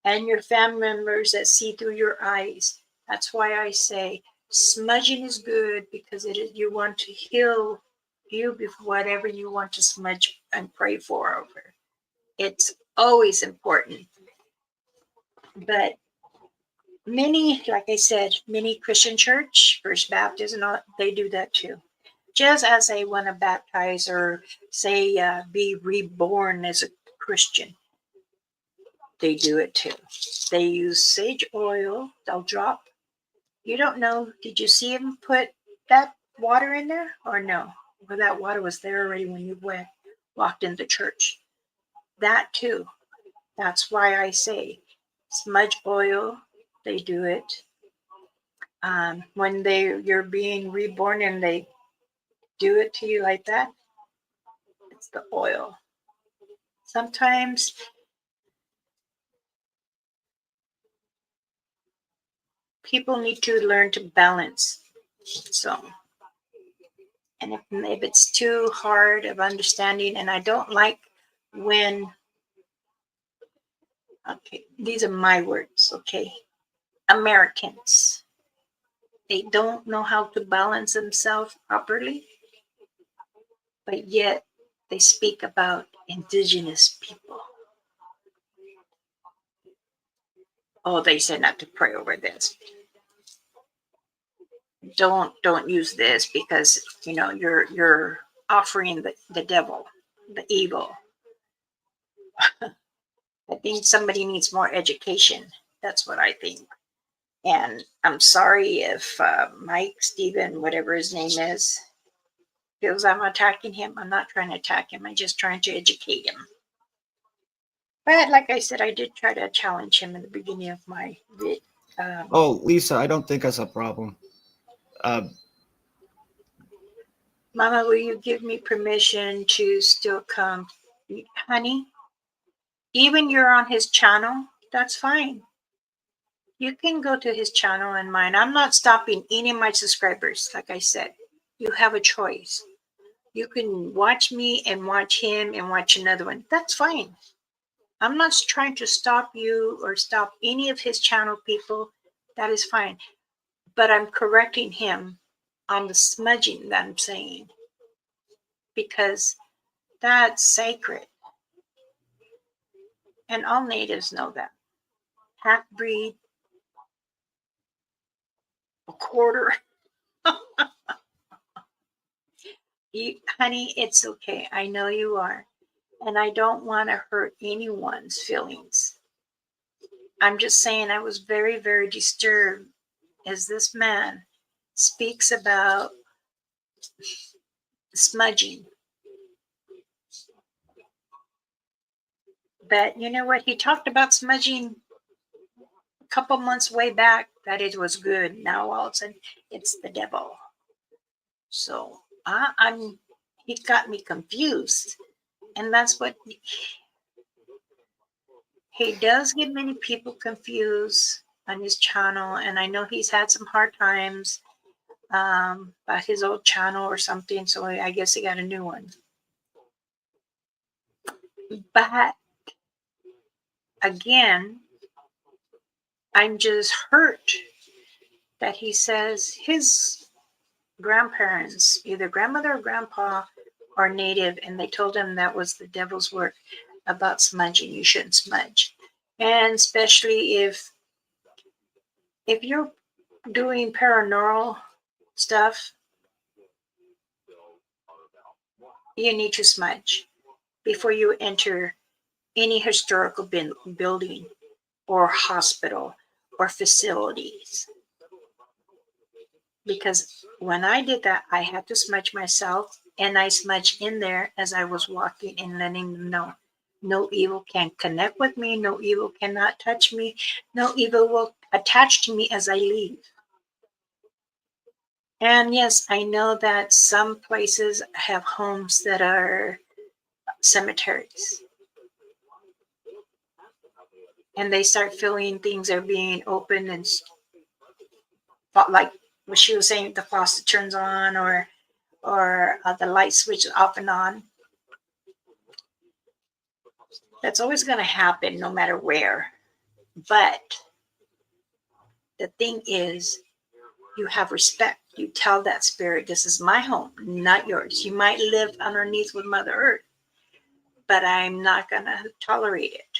and your family members that see through your eyes. That's why I say smudging is good, because it is, you want to heal you before whatever you want to smudge and pray for over. It's always important. But many, like I said, many Christian church, First Baptist, and all, they do that too. Just as they want to baptize or say be reborn as a Christian, they do it too. They use sage oil. They'll drop. You don't know. Did you see him put that water in there or no? Or that water was there already when you walked into church. That too. That's why I say smudge oil. They do it. When you're being reborn and they do it to you like that, it's the oil. Sometimes people need to learn to balance. So, and if it's too hard of understanding, and I don't like when, okay, these are my words, okay, Americans, they don't know how to balance themselves properly, but yet they speak about Indigenous people. Oh, they said not to pray over this. Don't use this because you know you're offering the devil, the evil. I think somebody needs more education. That's what I think. And I'm sorry if Mike, Stephen, whatever his name is, feels I'm attacking him. I'm not trying to attack him. I'm just trying to educate him. But like I said, I did try to challenge him in the beginning of my vid. Oh, Lisa, I don't think that's a problem. Mama, will you give me permission to still come? Honey, even you're on his channel, that's fine. You can go to his channel and mine. I'm not stopping any of my subscribers. Like I said, you have a choice. You can watch me and watch him and watch another one. That's fine. I'm not trying to stop you or stop any of his channel people. That is fine. But I'm correcting him on the smudging that I'm saying, because that's sacred. And all natives know that. Half breed, a quarter. Honey, it's okay. I know you are. And I don't want to hurt anyone's feelings. I'm just saying I was very, very disturbed as this man speaks about smudging. But you know what? He talked about smudging a couple months way back that it was good. Now all of a sudden it's the devil. So he got me confused. And that's what he does get many people confused on his channel. And I know he's had some hard times about his old channel or something. So I guess he got a new one. But again, I'm just hurt that he says his grandparents, either grandmother or grandpa, are native, and they told him that was the devil's work about smudging. You shouldn't smudge. And especially if you're doing paranormal stuff, you need to smudge before you enter any historical building or hospital or facilities. Because when I did that, I had to smudge myself, and I smudged in there as I was walking and letting them know no evil can connect with me, no evil cannot touch me, no evil will attach to me as I leave. And yes, I know that some places have homes that are cemeteries. And they start feeling things are being opened, and like what she was saying, the faucet turns on or the light switch off and on. That's always going to happen no matter where. But the thing is, you have respect. You tell that spirit, this is my home, not yours. You might live underneath with Mother Earth, but I'm not going to tolerate it.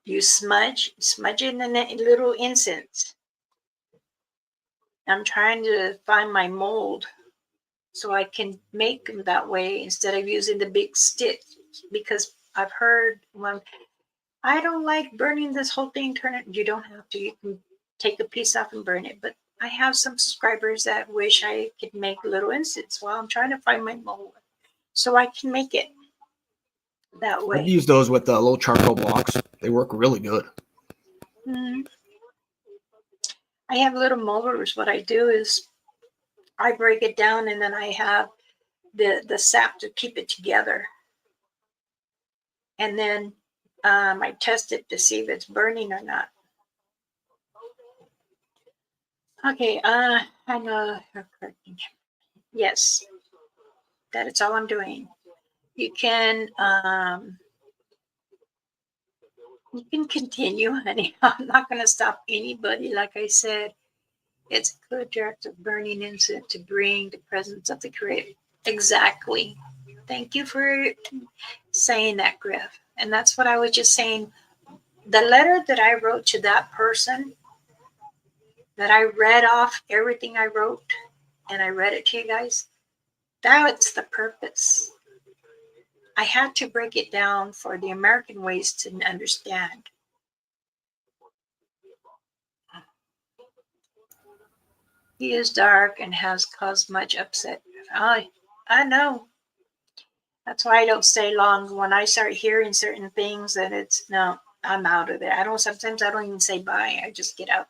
You smudge it in a little incense. I'm trying to find my mold so I can make them that way instead of using the big stick, because I've heard when I don't like burning this whole thing, turn it. You don't have to. You can take a piece off and burn it. But I have some subscribers that wish I could make little incense. Well, I'm trying to find my mold so I can make it that way. I've used those with the little charcoal blocks. They work really good. Mm-hmm. I have little molders. What I do is I break it down, and then I have the sap to keep it together. And then I test it to see if it's burning or not. Okay, I know. Yes, that is all I'm doing. You can continue, honey. I'm not going to stop anybody. Like I said, it's a good direct of burning incense to bring the presence of the Creator. Exactly. Thank you for saying that, Griff. And that's what I was just saying. The letter that I wrote to that person, that I read off everything I wrote, and I read it to you guys, that's the purpose. I had to break it down for the American ways to understand. He is dark and has caused much upset. I know. That's why I don't stay long. When I start hearing certain things, that it's no, I'm out of there. Sometimes I don't even say bye. I just get out.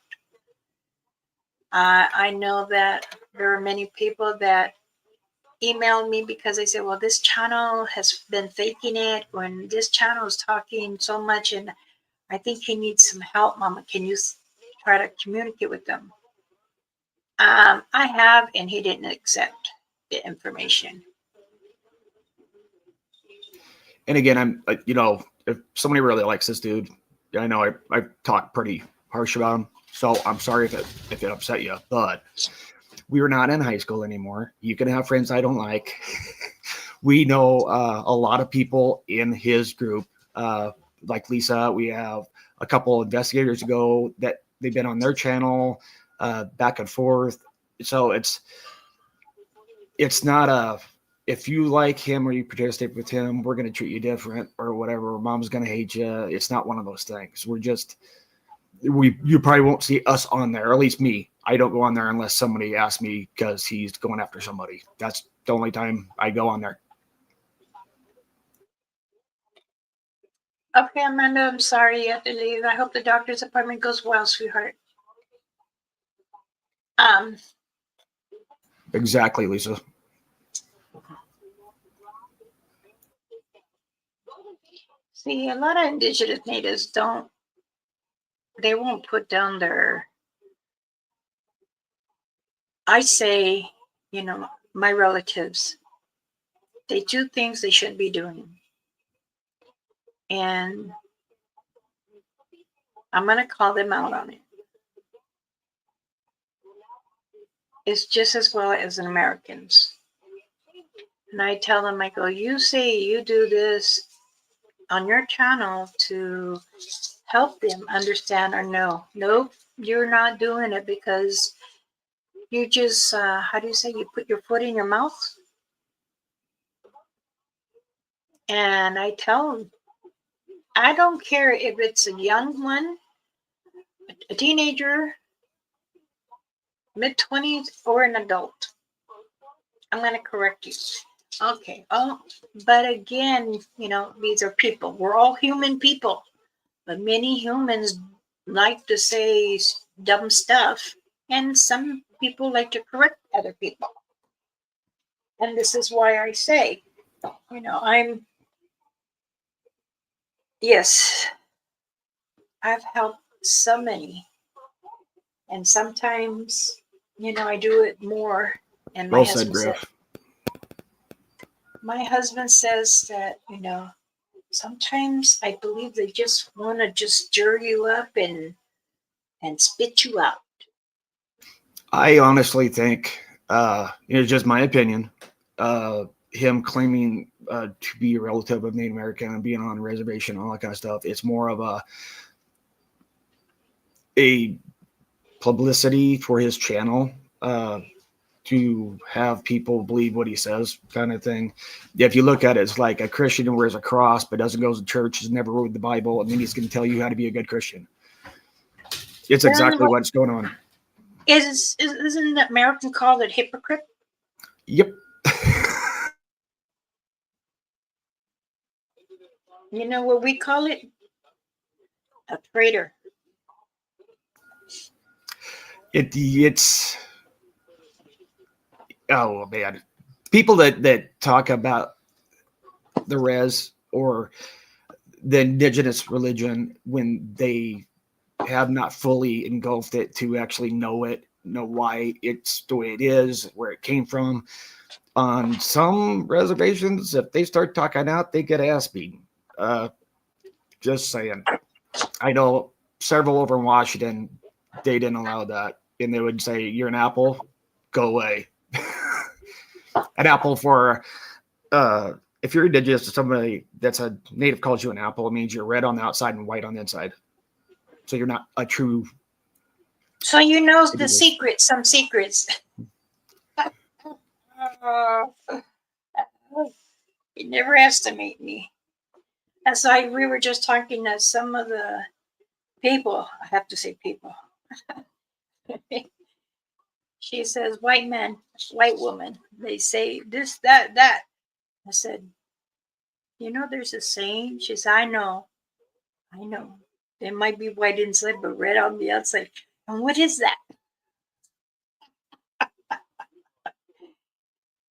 I know that there are many people that emailed me because they said, well, this channel has been faking it when this channel is talking so much, and I think he needs some help, Mama. Can you try to communicate with them? I have, and he didn't accept the information. And again, I'm, if somebody really likes this dude, I know I talk pretty harsh about him, so I'm sorry if it upset you, but we are not in high school anymore. You can have friends I don't like. We know a lot of people in his group. Like Lisa, we have a couple investigators ago that they've been on their channel, back and forth. So it's not a, if you like him or you participate with him, we're going to treat you different or whatever. Or mom's going to hate you. It's not one of those things. We're just, you probably won't see us on there, or at least me. I don't go on there unless somebody asks me because he's going after somebody. That's the only time I go on there. Okay, Amanda, I'm sorry you have to leave. I hope the doctor's appointment goes well, sweetheart. Exactly, Lisa. See, a lot of indigenous natives they won't put down I say, my relatives, they do things they shouldn't be doing. And I'm going to call them out on it. It's just as well as in Americans. And I tell them, I go, you say you do this on your channel to help them understand or know. Nope, you're not doing it because you just, how do you say, you put your foot in your mouth? And I tell them, I don't care if it's a young one, a teenager, mid-20s, or an adult. I'm going to correct you. Okay. Oh, but again, these are people. We're all human people. But many humans like to say dumb stuff. And some people like to correct other people. And this is why I say, yes, I've helped so many. And sometimes, I do it more. And Well said, Griff. My husband says that, sometimes I believe they just want to just stir you up and spit you out. I honestly think, it's just my opinion, him claiming to be a relative of Native American and being on a reservation, all that kind of stuff, it's more of a publicity for his channel, to have people believe what he says, kind of thing. If you look at it, it's like a Christian who wears a cross but doesn't go to church, has never read the Bible, and then he's going to tell you how to be a good Christian. It's exactly what's going on. Isn't the American called it hypocrite? Yep. You know what we call it? A traitor. It's oh man, people that talk about the res or the indigenous religion when they have not fully engulfed it to actually know why it's the way it is, where it came from. On some reservations, if they start talking out, they get ass beaten. Just saying. I know several over in Washington, they didn't allow that. And they would say, you're an apple, go away. An apple for, if you're indigenous to somebody that's a native calls you an apple, it means you're red on the outside and white on the inside. So you're not a true. So the secrets, some secrets. You never estimate me. As we were just talking to some of the people, I have to say people. She says, white man, white woman. They say this, that, that. I said, there's a saying. She said, I know. They might be white inside, but red on the outside. And what is that?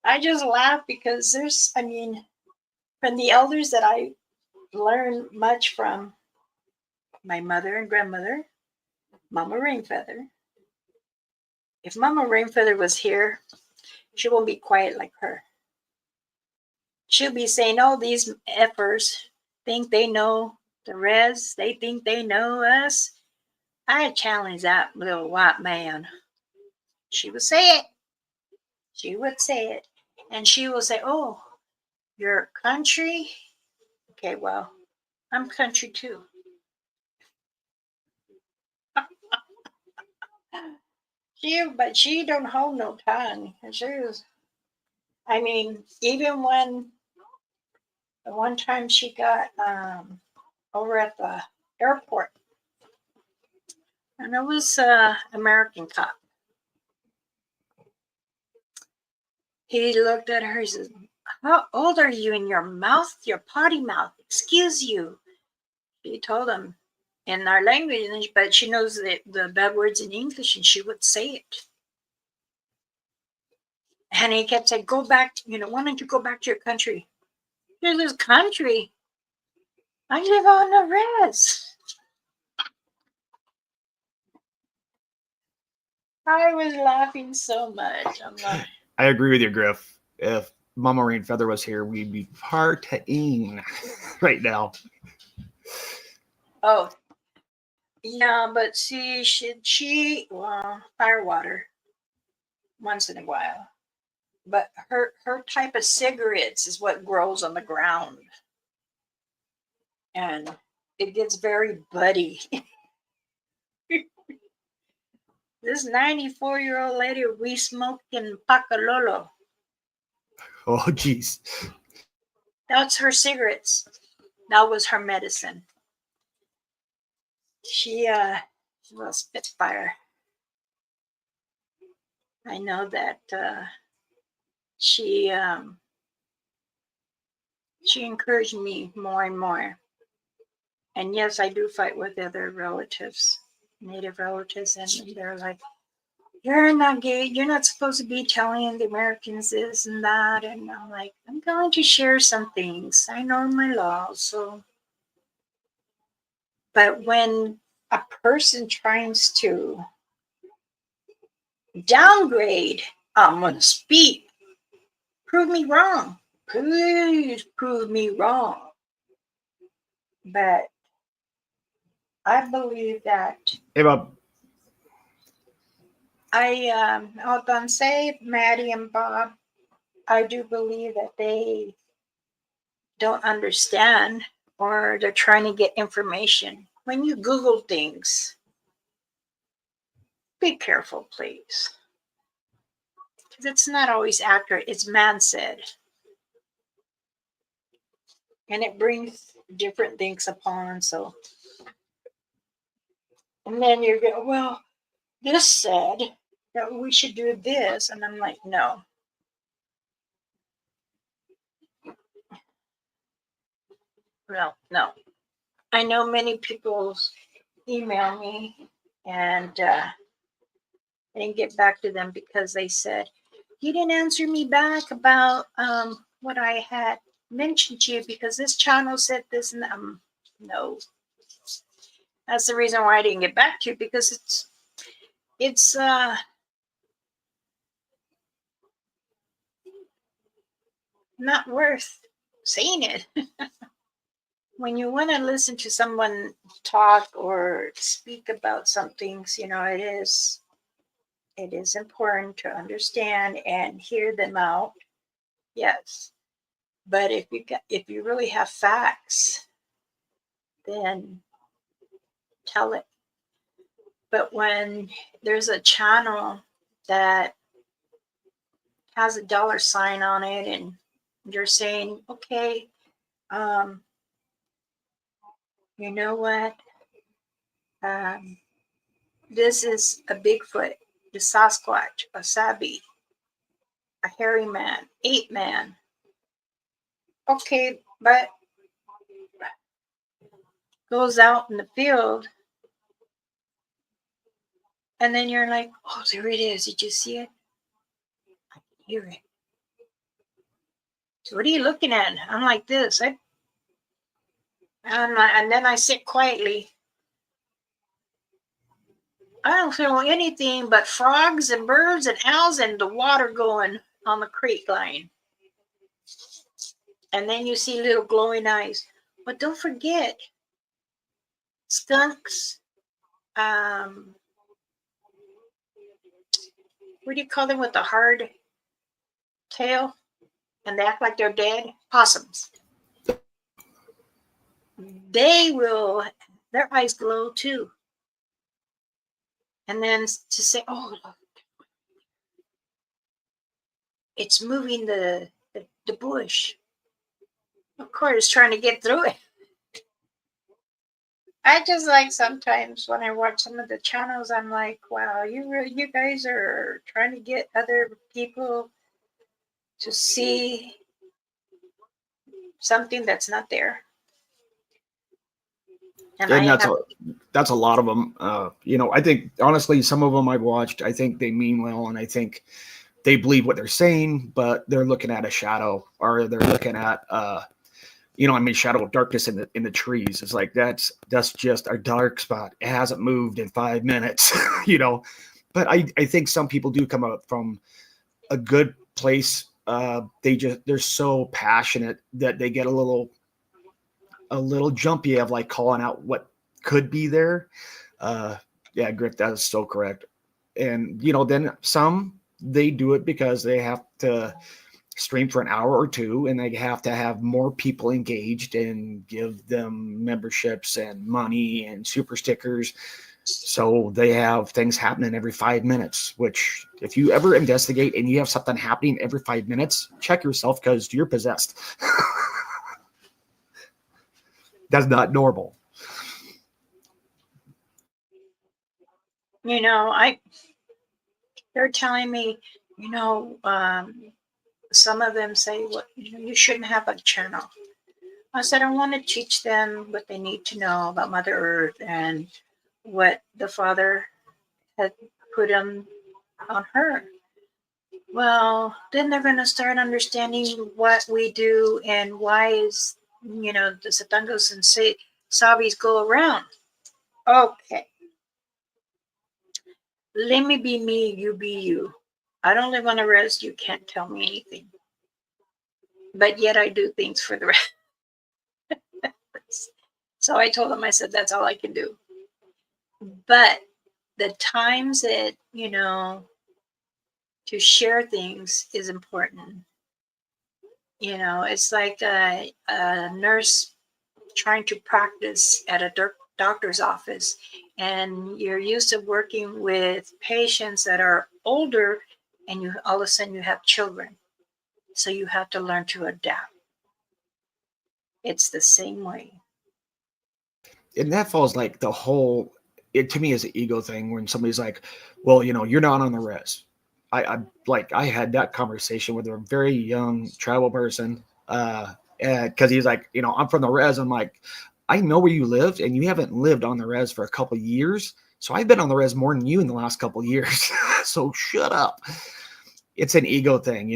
I just laugh because from the elders that I learned much from, my mother and grandmother, Mama Rainfeather. If Mama Rainfeather was here, she won't be quiet like her. She'll be saying, oh, these effers think they know the res. They think they know us. I challenge that little white man. She would say it. And she will say, oh, your country? Okay, well, I'm country too. But she don't hold no tongue. She was, I mean, even when the one time she got over at the airport, and it was American cop. He looked at her. He says, "How old are you in your mouth? Your potty mouth. Excuse you." She told him in our language, but she knows the bad words in English, and she would say it. And he kept saying, "Go back. Why don't you go back to your country?" There's this country. I live on the res. I was laughing so much. I'm like, I agree with you, Griff. If Mama Rain Feather was here, we'd be partying right now. oh, yeah, but see, well, firewater once in a while. But her type of cigarettes is what grows on the ground. And it gets very buddy. This 94-year-old lady, we smoked in Pacololo. Oh, geez. That's her cigarettes. That was her medicine. She was a spitfire. I know that she encouraged me more and more. And yes, I do fight with other relatives, Native relatives, and they're like, "You're not gay. You're not supposed to be telling the Americans this and that." And I'm like, I'm going to share some things. I know my laws, so. But when a person tries to downgrade, I'm going to speak. Prove me wrong. Please prove me wrong. But I believe that Hey, Bob. I'll done say Maddie and Bob, I do believe that they don't understand or they're trying to get information. When you Google things, be careful, please. Because it's not always accurate. It's man said. And it brings different things upon. So, and then you're going, well, this said that we should do this. And I'm like, no. Well, no. I know many people email me and I didn't get back to them because they said, you didn't answer me back about what I had mentioned to you because this channel said this and that. No. That's the reason why I didn't get back to you because it's not worth saying it. When you want to listen to someone talk or speak about some things, it is important to understand and hear them out. Yes. But if you really have facts, then tell it. But when there's a channel that has a dollar sign on it and you're saying, okay, you know what? This is a Bigfoot, the Sasquatch, a Sabi, a hairy man, ape man. Okay, but goes out in the field and then you're like, oh, there it is. Did you see it? I can hear it. So what are you looking at? I'm like this. And then I sit quietly. I don't feel anything but frogs and birds and owls and the water going on the creek line. And then you see little glowing eyes. But don't forget, skunks, what do you call them with the hard tail? And they act like they're dead? Possums. they will, their eyes glow too. And then to say, oh, look, it's moving the bush. Of course, trying to get through it. I just like sometimes when I watch some of the channels, I'm like, wow, you guys are trying to get other people to see something that's not there. And I And have, that's a lot of them. I think honestly, some of them I've watched, I think they mean well, and I think they believe what they're saying, but they're looking at a shadow, or they're looking at shadow of darkness in the trees. It's like that's just a dark spot. It hasn't moved in 5 minutes, But I think some people do come up from a good place. They're so passionate that they get a little jumpy of like calling out what could be there. Yeah, Griff, that is so correct. And then some, they do it because they have to stream for an hour or two, and they have to have more people engaged and give them memberships and money and super stickers. So they have things happening every 5 minutes, which if you ever investigate and you have something happening every 5 minutes, check yourself, because you're possessed. That's not normal. they're telling me, some of them say, well, you shouldn't have a channel. I said, I want to teach them what they need to know about Mother Earth and what the Father had put on her. Well, then they're going to start understanding what we do and why is, the Satangos and Sabis go around. Okay. Let me be me, you be you. I don't live on a res, you can't tell me anything. But yet I do things for the rest. So I told him, I said, that's all I can do. But the times that, to share things is important. It's like a nurse trying to practice at a doctor's office, and you're used to working with patients that are older, and you all of a sudden you have children. So you have to learn to adapt. It's the same way. And that falls like the whole, it to me is an ego thing when somebody's like, well, you're not on the res. I had that conversation with a very young travel person, because he's like, I'm from the res. I'm like, I know where you lived, and you haven't lived on the res for a couple of years. So I've been on the res more than you in the last couple of years. So shut up. It's an ego thing,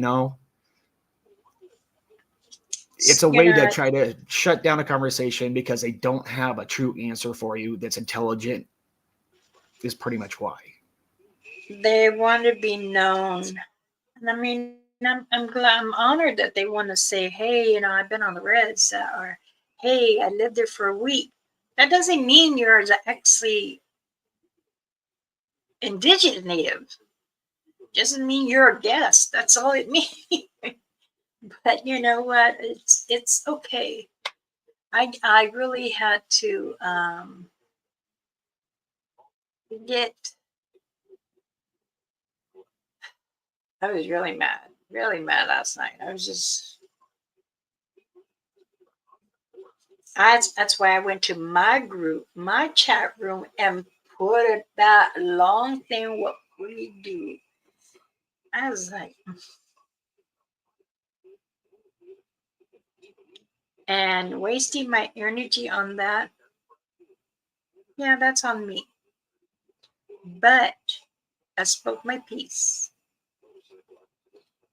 It's a way to try to shut down a conversation because they don't have a true answer for you that's intelligent, is pretty much why. They want to be known. And I mean, I'm glad, I'm honored that they want to say, hey, I've been on the res, or hey, I lived there for a week. That doesn't mean you're actually indigenous native. It doesn't mean you're a guest. That's all it means. But you know what? It's okay. I really had to get. I was really mad last night. I was just. That's why I went to my group, my chat room, and put that long thing. What we do? I was like, and wasting my energy on that. Yeah, that's on me. But I spoke my piece,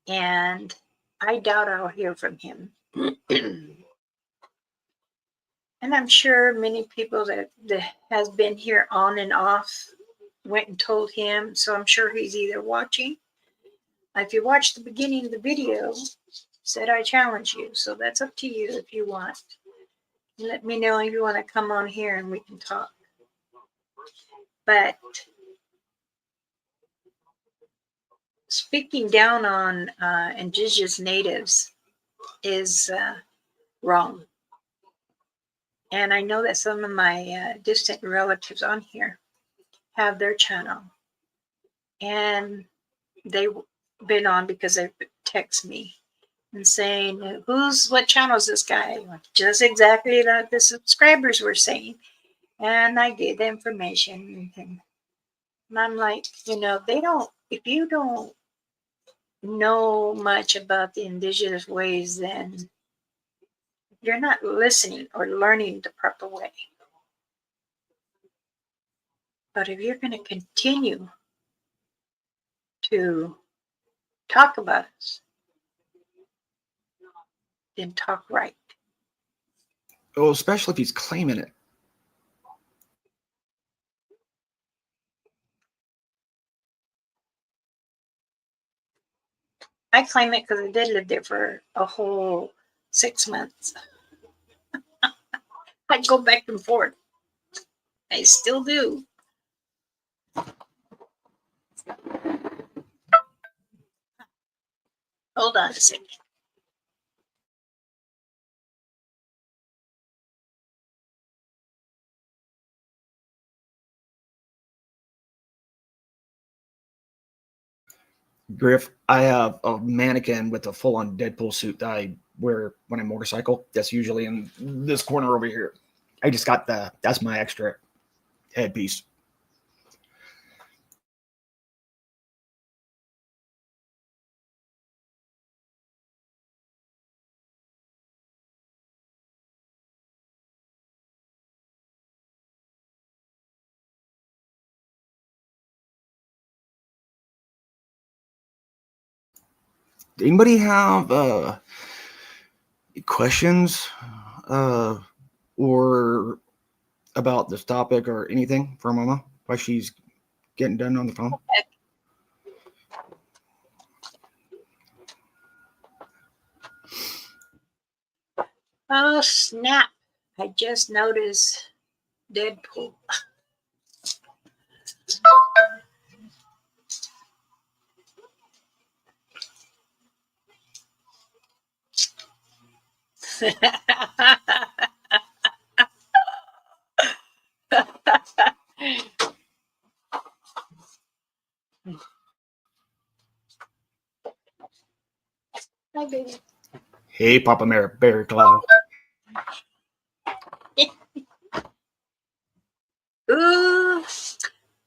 and I doubt I'll hear from him. And I'm sure many people that has been here on and off went and told him. So I'm sure he's either watching. If you watch the beginning of the video, said I challenge you. So that's up to you if you want. Let me know if you want to come on here and we can talk. But speaking down on indigenous natives is wrong. And I know that some of my distant relatives on here have their channel. And they've been on because they text me and saying, what channel is this guy? Just exactly like the subscribers were saying. And I gave the information. And I'm like, they don't, if you don't know much about the indigenous ways, then you're not listening or learning the proper way. But if you're going to continue to talk about us, then talk right. Well, especially if he's claiming it. I claim it because I did live there for a whole 6 months. I go back and forth. I still do. Hold on a second. Griff, I have a mannequin with a full-on Deadpool suit that I wear when I motorcycle. That's usually in this corner over here. I just got that's my extra headpiece. Anybody have questions or about this topic or anything for Mama while she's getting done on the phone? Oh, snap. I just noticed Deadpool. Hi, baby. Hey, Papa Bear Cloud. Ooh,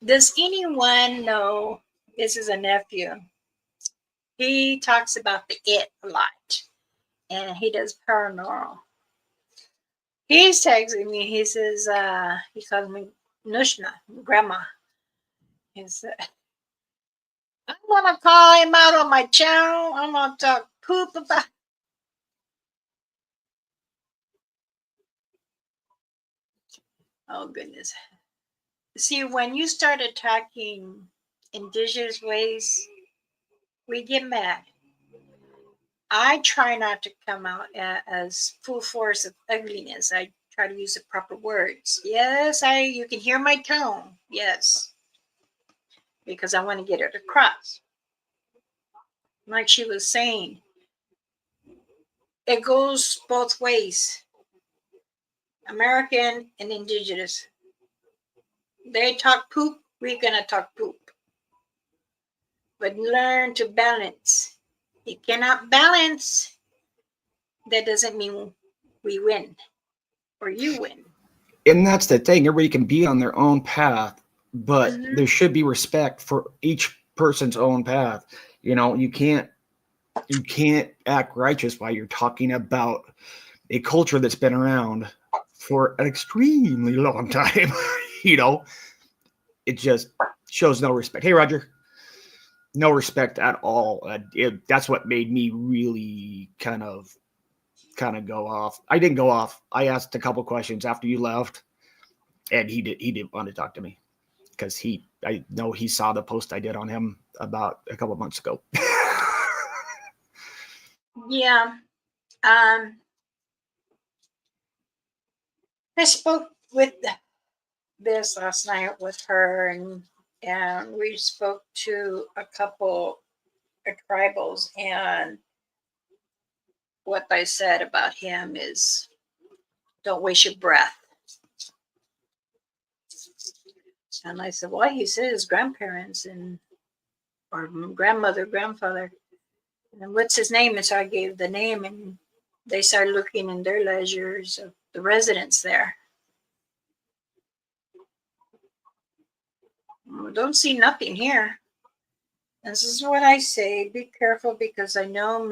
does anyone know? This is a nephew. He talks about the it a lot, and he does paranormal. He's texting me. He says, he calls me Nushna, grandma. He said, I'm gonna call him out on my channel. I'm gonna talk poop about. Oh goodness. See, when you start attacking indigenous ways, we get mad. I try not to come out as full force of ugliness. I try to use the proper words. Yes, you can hear my tone. Yes, because I want to get it across. Like she was saying, it goes both ways. American and indigenous. They talk poop, we're gonna talk poop. But learn to balance. You cannot balance. That doesn't mean we win or you win. And that's the thing. Everybody can be on their own path, but there should be respect for each person's own path. You can't act righteous while you're talking about a culture that's been around for an extremely long time. It just shows no respect. Hey, Roger. No respect at all. That's what made me really kind of go off. I didn't go off. I asked a couple questions after you left, and he didn't want to talk to me because I know he saw the post I did on him about a couple months ago. Yeah. I spoke with this last night with her, and we spoke to a couple of tribals, and what I said about him is Don't waste your breath. And I said, well, he said his grandparents and or grandmother, grandfather. And what's his name? And so I gave the name, and they started looking in their ledgers of the residents there. Don't see nothing here. This is what I say. Be careful, because I know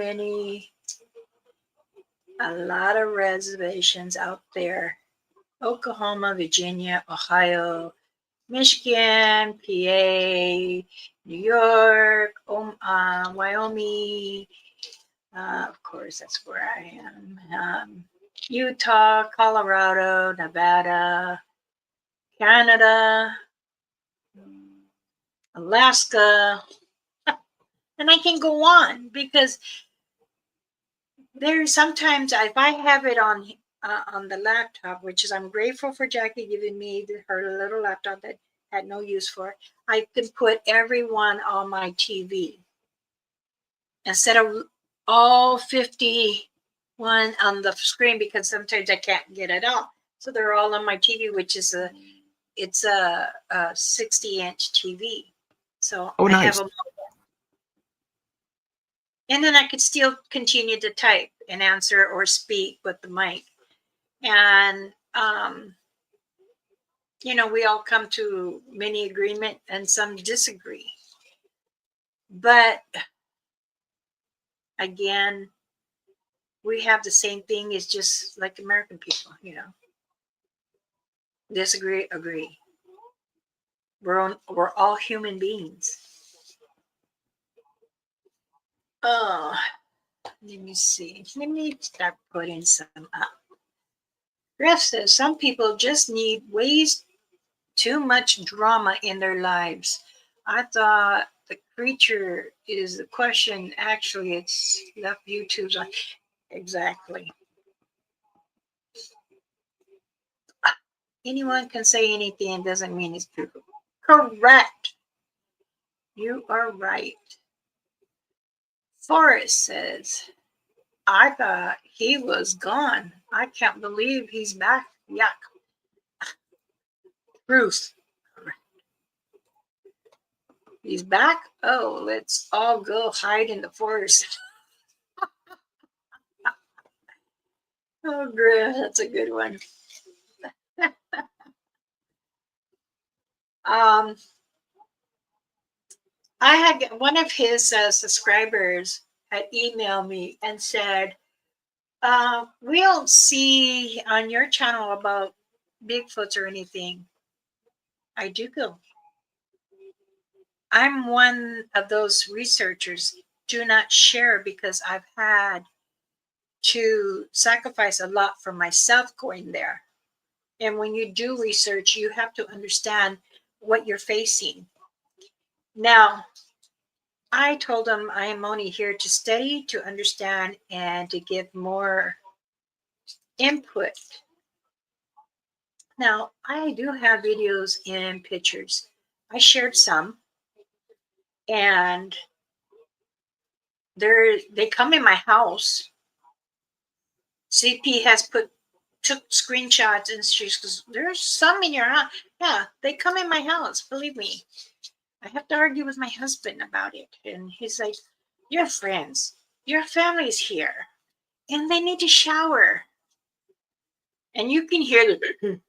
a lot of reservations out there. Oklahoma, Virginia, Ohio, Michigan, PA, New York, Wyoming. Of course, that's where I am. Utah, Colorado, Nevada, Canada, Alaska, and I can go on, because there's sometimes if I have it on the laptop, which is I'm grateful for Jackie giving me her little laptop that had no use for it. I can put everyone on my TV instead of all 51 on the screen, because sometimes I can't get it all. So they're all on my TV, which is a 60-inch TV. So Oh, I have nice. them, and then I could still continue to type and answer or speak with the mic. And we all come to many agreement and some disagree. But again, we have the same thing. It's just like American people, disagree, agree. We're all human beings. Oh, let me see. Let me start putting some up. Griff says some people just need ways too much drama in their lives. I thought the creature is the question. Actually, it's left YouTube's on. Exactly. Anyone can say anything, doesn't mean it's true. Correct. You are right. Forrest says, I thought he was gone. I can't believe he's back. Yuck. Bruce. He's back? Oh, let's all go hide in the forest. Oh, Griff, that's a good one. I had one of his subscribers had emailed me and said, we don't see on your channel about Bigfoots or anything. I do go. I'm one of those researchers. Do not share, because I've had to sacrifice a lot for myself going there. And when you do research, you have to understand what you're facing. Now, I told him I am only here to study, to understand, and to give more input. Now, I do have videos and pictures. I shared some, and they come in my house. CP has took screenshots, and she goes, there's some in your house. Yeah, they come in my house, believe me. I have to argue with my husband about it. And he's like, you're friends. Your family's here. And they need to shower. And you can hear the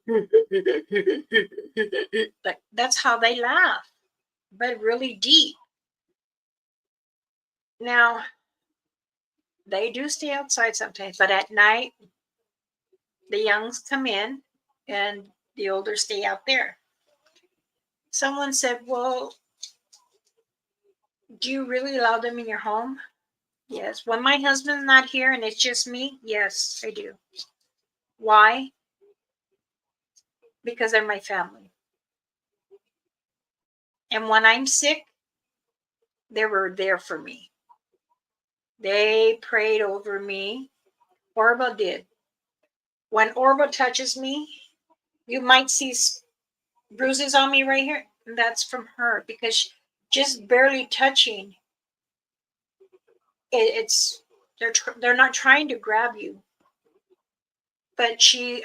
like, that's how they laugh, but really deep. Now, they do stay outside sometimes, but at night, the youngs come in and the older stay out there. Someone said, well, do you really allow them in your home? Yes. When my husband's not here and it's just me, yes, I do. Why? Because they're my family. And when I'm sick, they were there for me. They prayed over me. Orba did. When Orba touches me, you might see bruises on me right here. And that's from her, because just barely touching, they're not trying to grab you. But she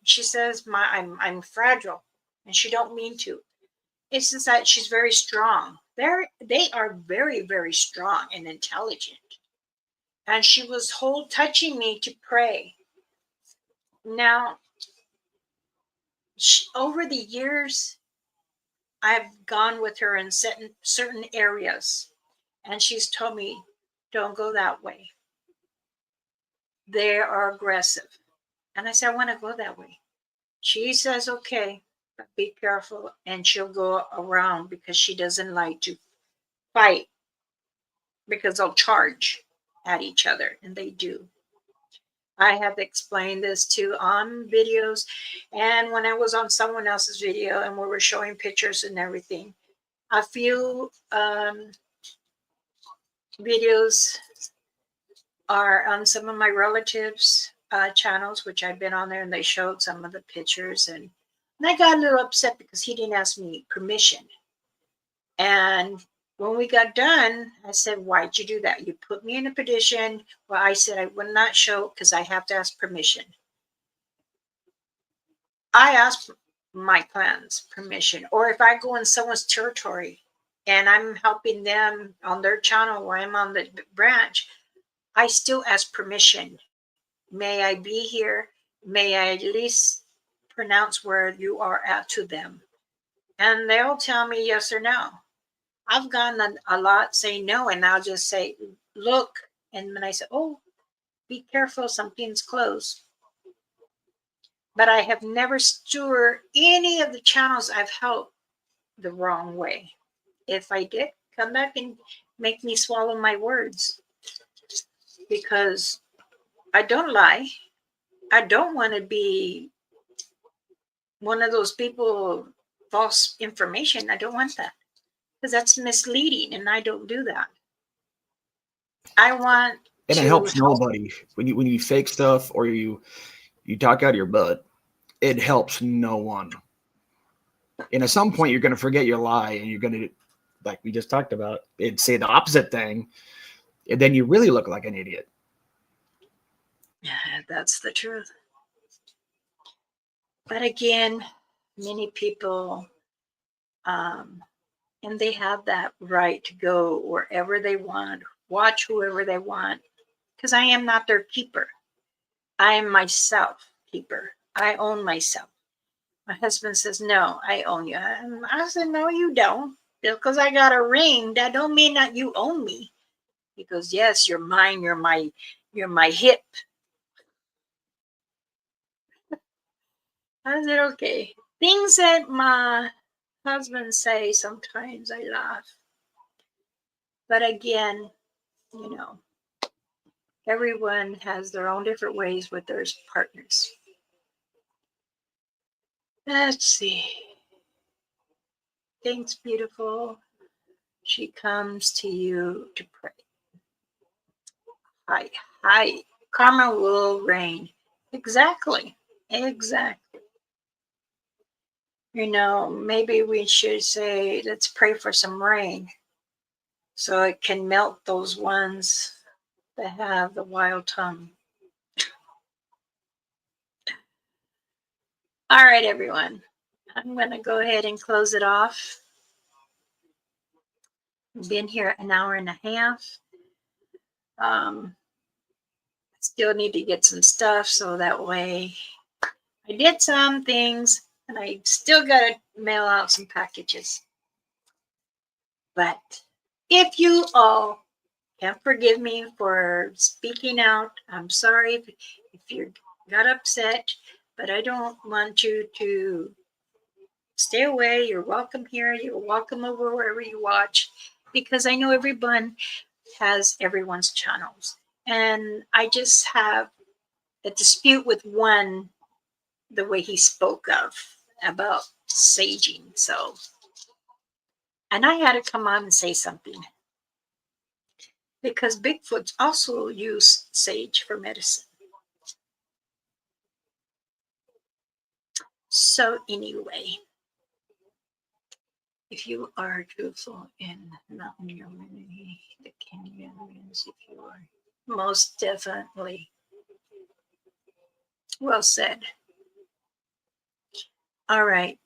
says I'm fragile, and she don't mean to. It's just that she's very strong. They are very, very strong and intelligent. And she was touching me to pray. Now, over the years, I've gone with her in certain areas, and she's told me, "Don't go that way. They are aggressive." And I said, "I want to go that way." She says, "Okay, but be careful." And she'll go around because she doesn't like to fight, because they'll charge at each other, and they do. I have explained this too on videos, and when I was on someone else's video and we were showing pictures and everything. A few videos are on some of my relatives' channels, which I've been on there, and they showed some of the pictures, and I got a little upset because he didn't ask me permission. And when we got done, I said, "Why'd you do that? You put me in a position where I said I would not show because I have to ask permission." I ask my clans permission, or if I go in someone's territory and I'm helping them on their channel or I'm on the branch, I still ask permission. May I be here? May I at least pronounce where you are at to them? And they'll tell me yes or no. I've gotten a lot saying no, and I'll just say, "Look." And then I say, "Oh, be careful, something's closed." But I have never stewed any of the channels I've helped the wrong way. If I did, come back and make me swallow my words, because I don't lie. I don't want to be one of those people, false information. I don't want that, because that's misleading, and I don't do that. I want And it to helps help. nobody when you fake stuff or you talk out of your butt. It helps no one. And at some point, you're going to forget your lie, and you're going to, like we just talked about, and say the opposite thing, and then you really look like an idiot. Yeah, that's the truth. But again, many people, um, and they have that right to go wherever they want, watch whoever they want, because I am not their keeper. I am myself keeper. I own myself. My husband says, "No, I own you." And I said, "No, you don't. Just because I got a ring, that don't mean that you own me." He goes, "Yes, you're mine. You're my hip." I said, "Okay." Things that my husband say, sometimes I laugh. But again, you know, everyone has their own different ways with their partners. Let's see. Thanks, beautiful. She comes to you to pray. Hi, hi. Karma will reign. Exactly. Exactly. Maybe we should say, let's pray for some rain so it can melt those ones that have the wild tongue. All right, everyone. I'm going to go ahead and close it off. I've been here an hour and a half. Still need to get some stuff, so that way I did some things, and I still got to mail out some packages. But if you all can forgive me for speaking out, I'm sorry if you got upset, but I don't want you to stay away. You're welcome here. You're welcome over wherever you watch, because I know everyone has everyone's channels. And I just have a dispute with one, the way he spoke about saging. So, and I had to come on and say something, because Bigfoot also use sage for medicine. So anyway, if you are truthful in not in your community, the Kenyans, if you are, most definitely Well said. All right.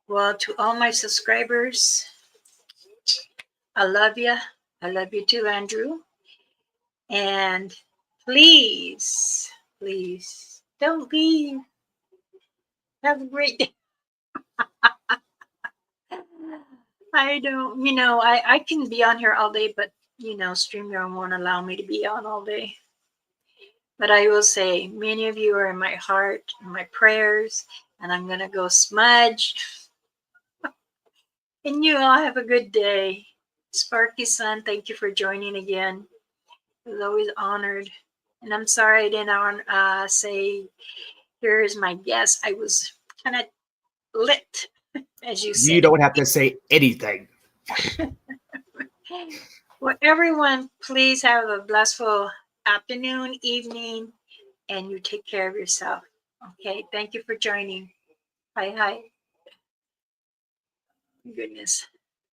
Well, to all my subscribers, I love you. I love you too, Andrew. And please, please don't leave. Have a great day. I don't, I can be on here all day, but, StreamYard won't allow me to be on all day. But I will say, many of you are in my heart, in my prayers, and I'm going to go smudge. And you all have a good day. Sparky Son, thank you for joining again. I was always honored. And I'm sorry I didn't say, here is my guest. I was kind of lit, as you say. You don't have to say anything. Well, everyone, please have a blissful afternoon, evening, and you take care of yourself. Okay, thank you for joining. Hi. Goodness.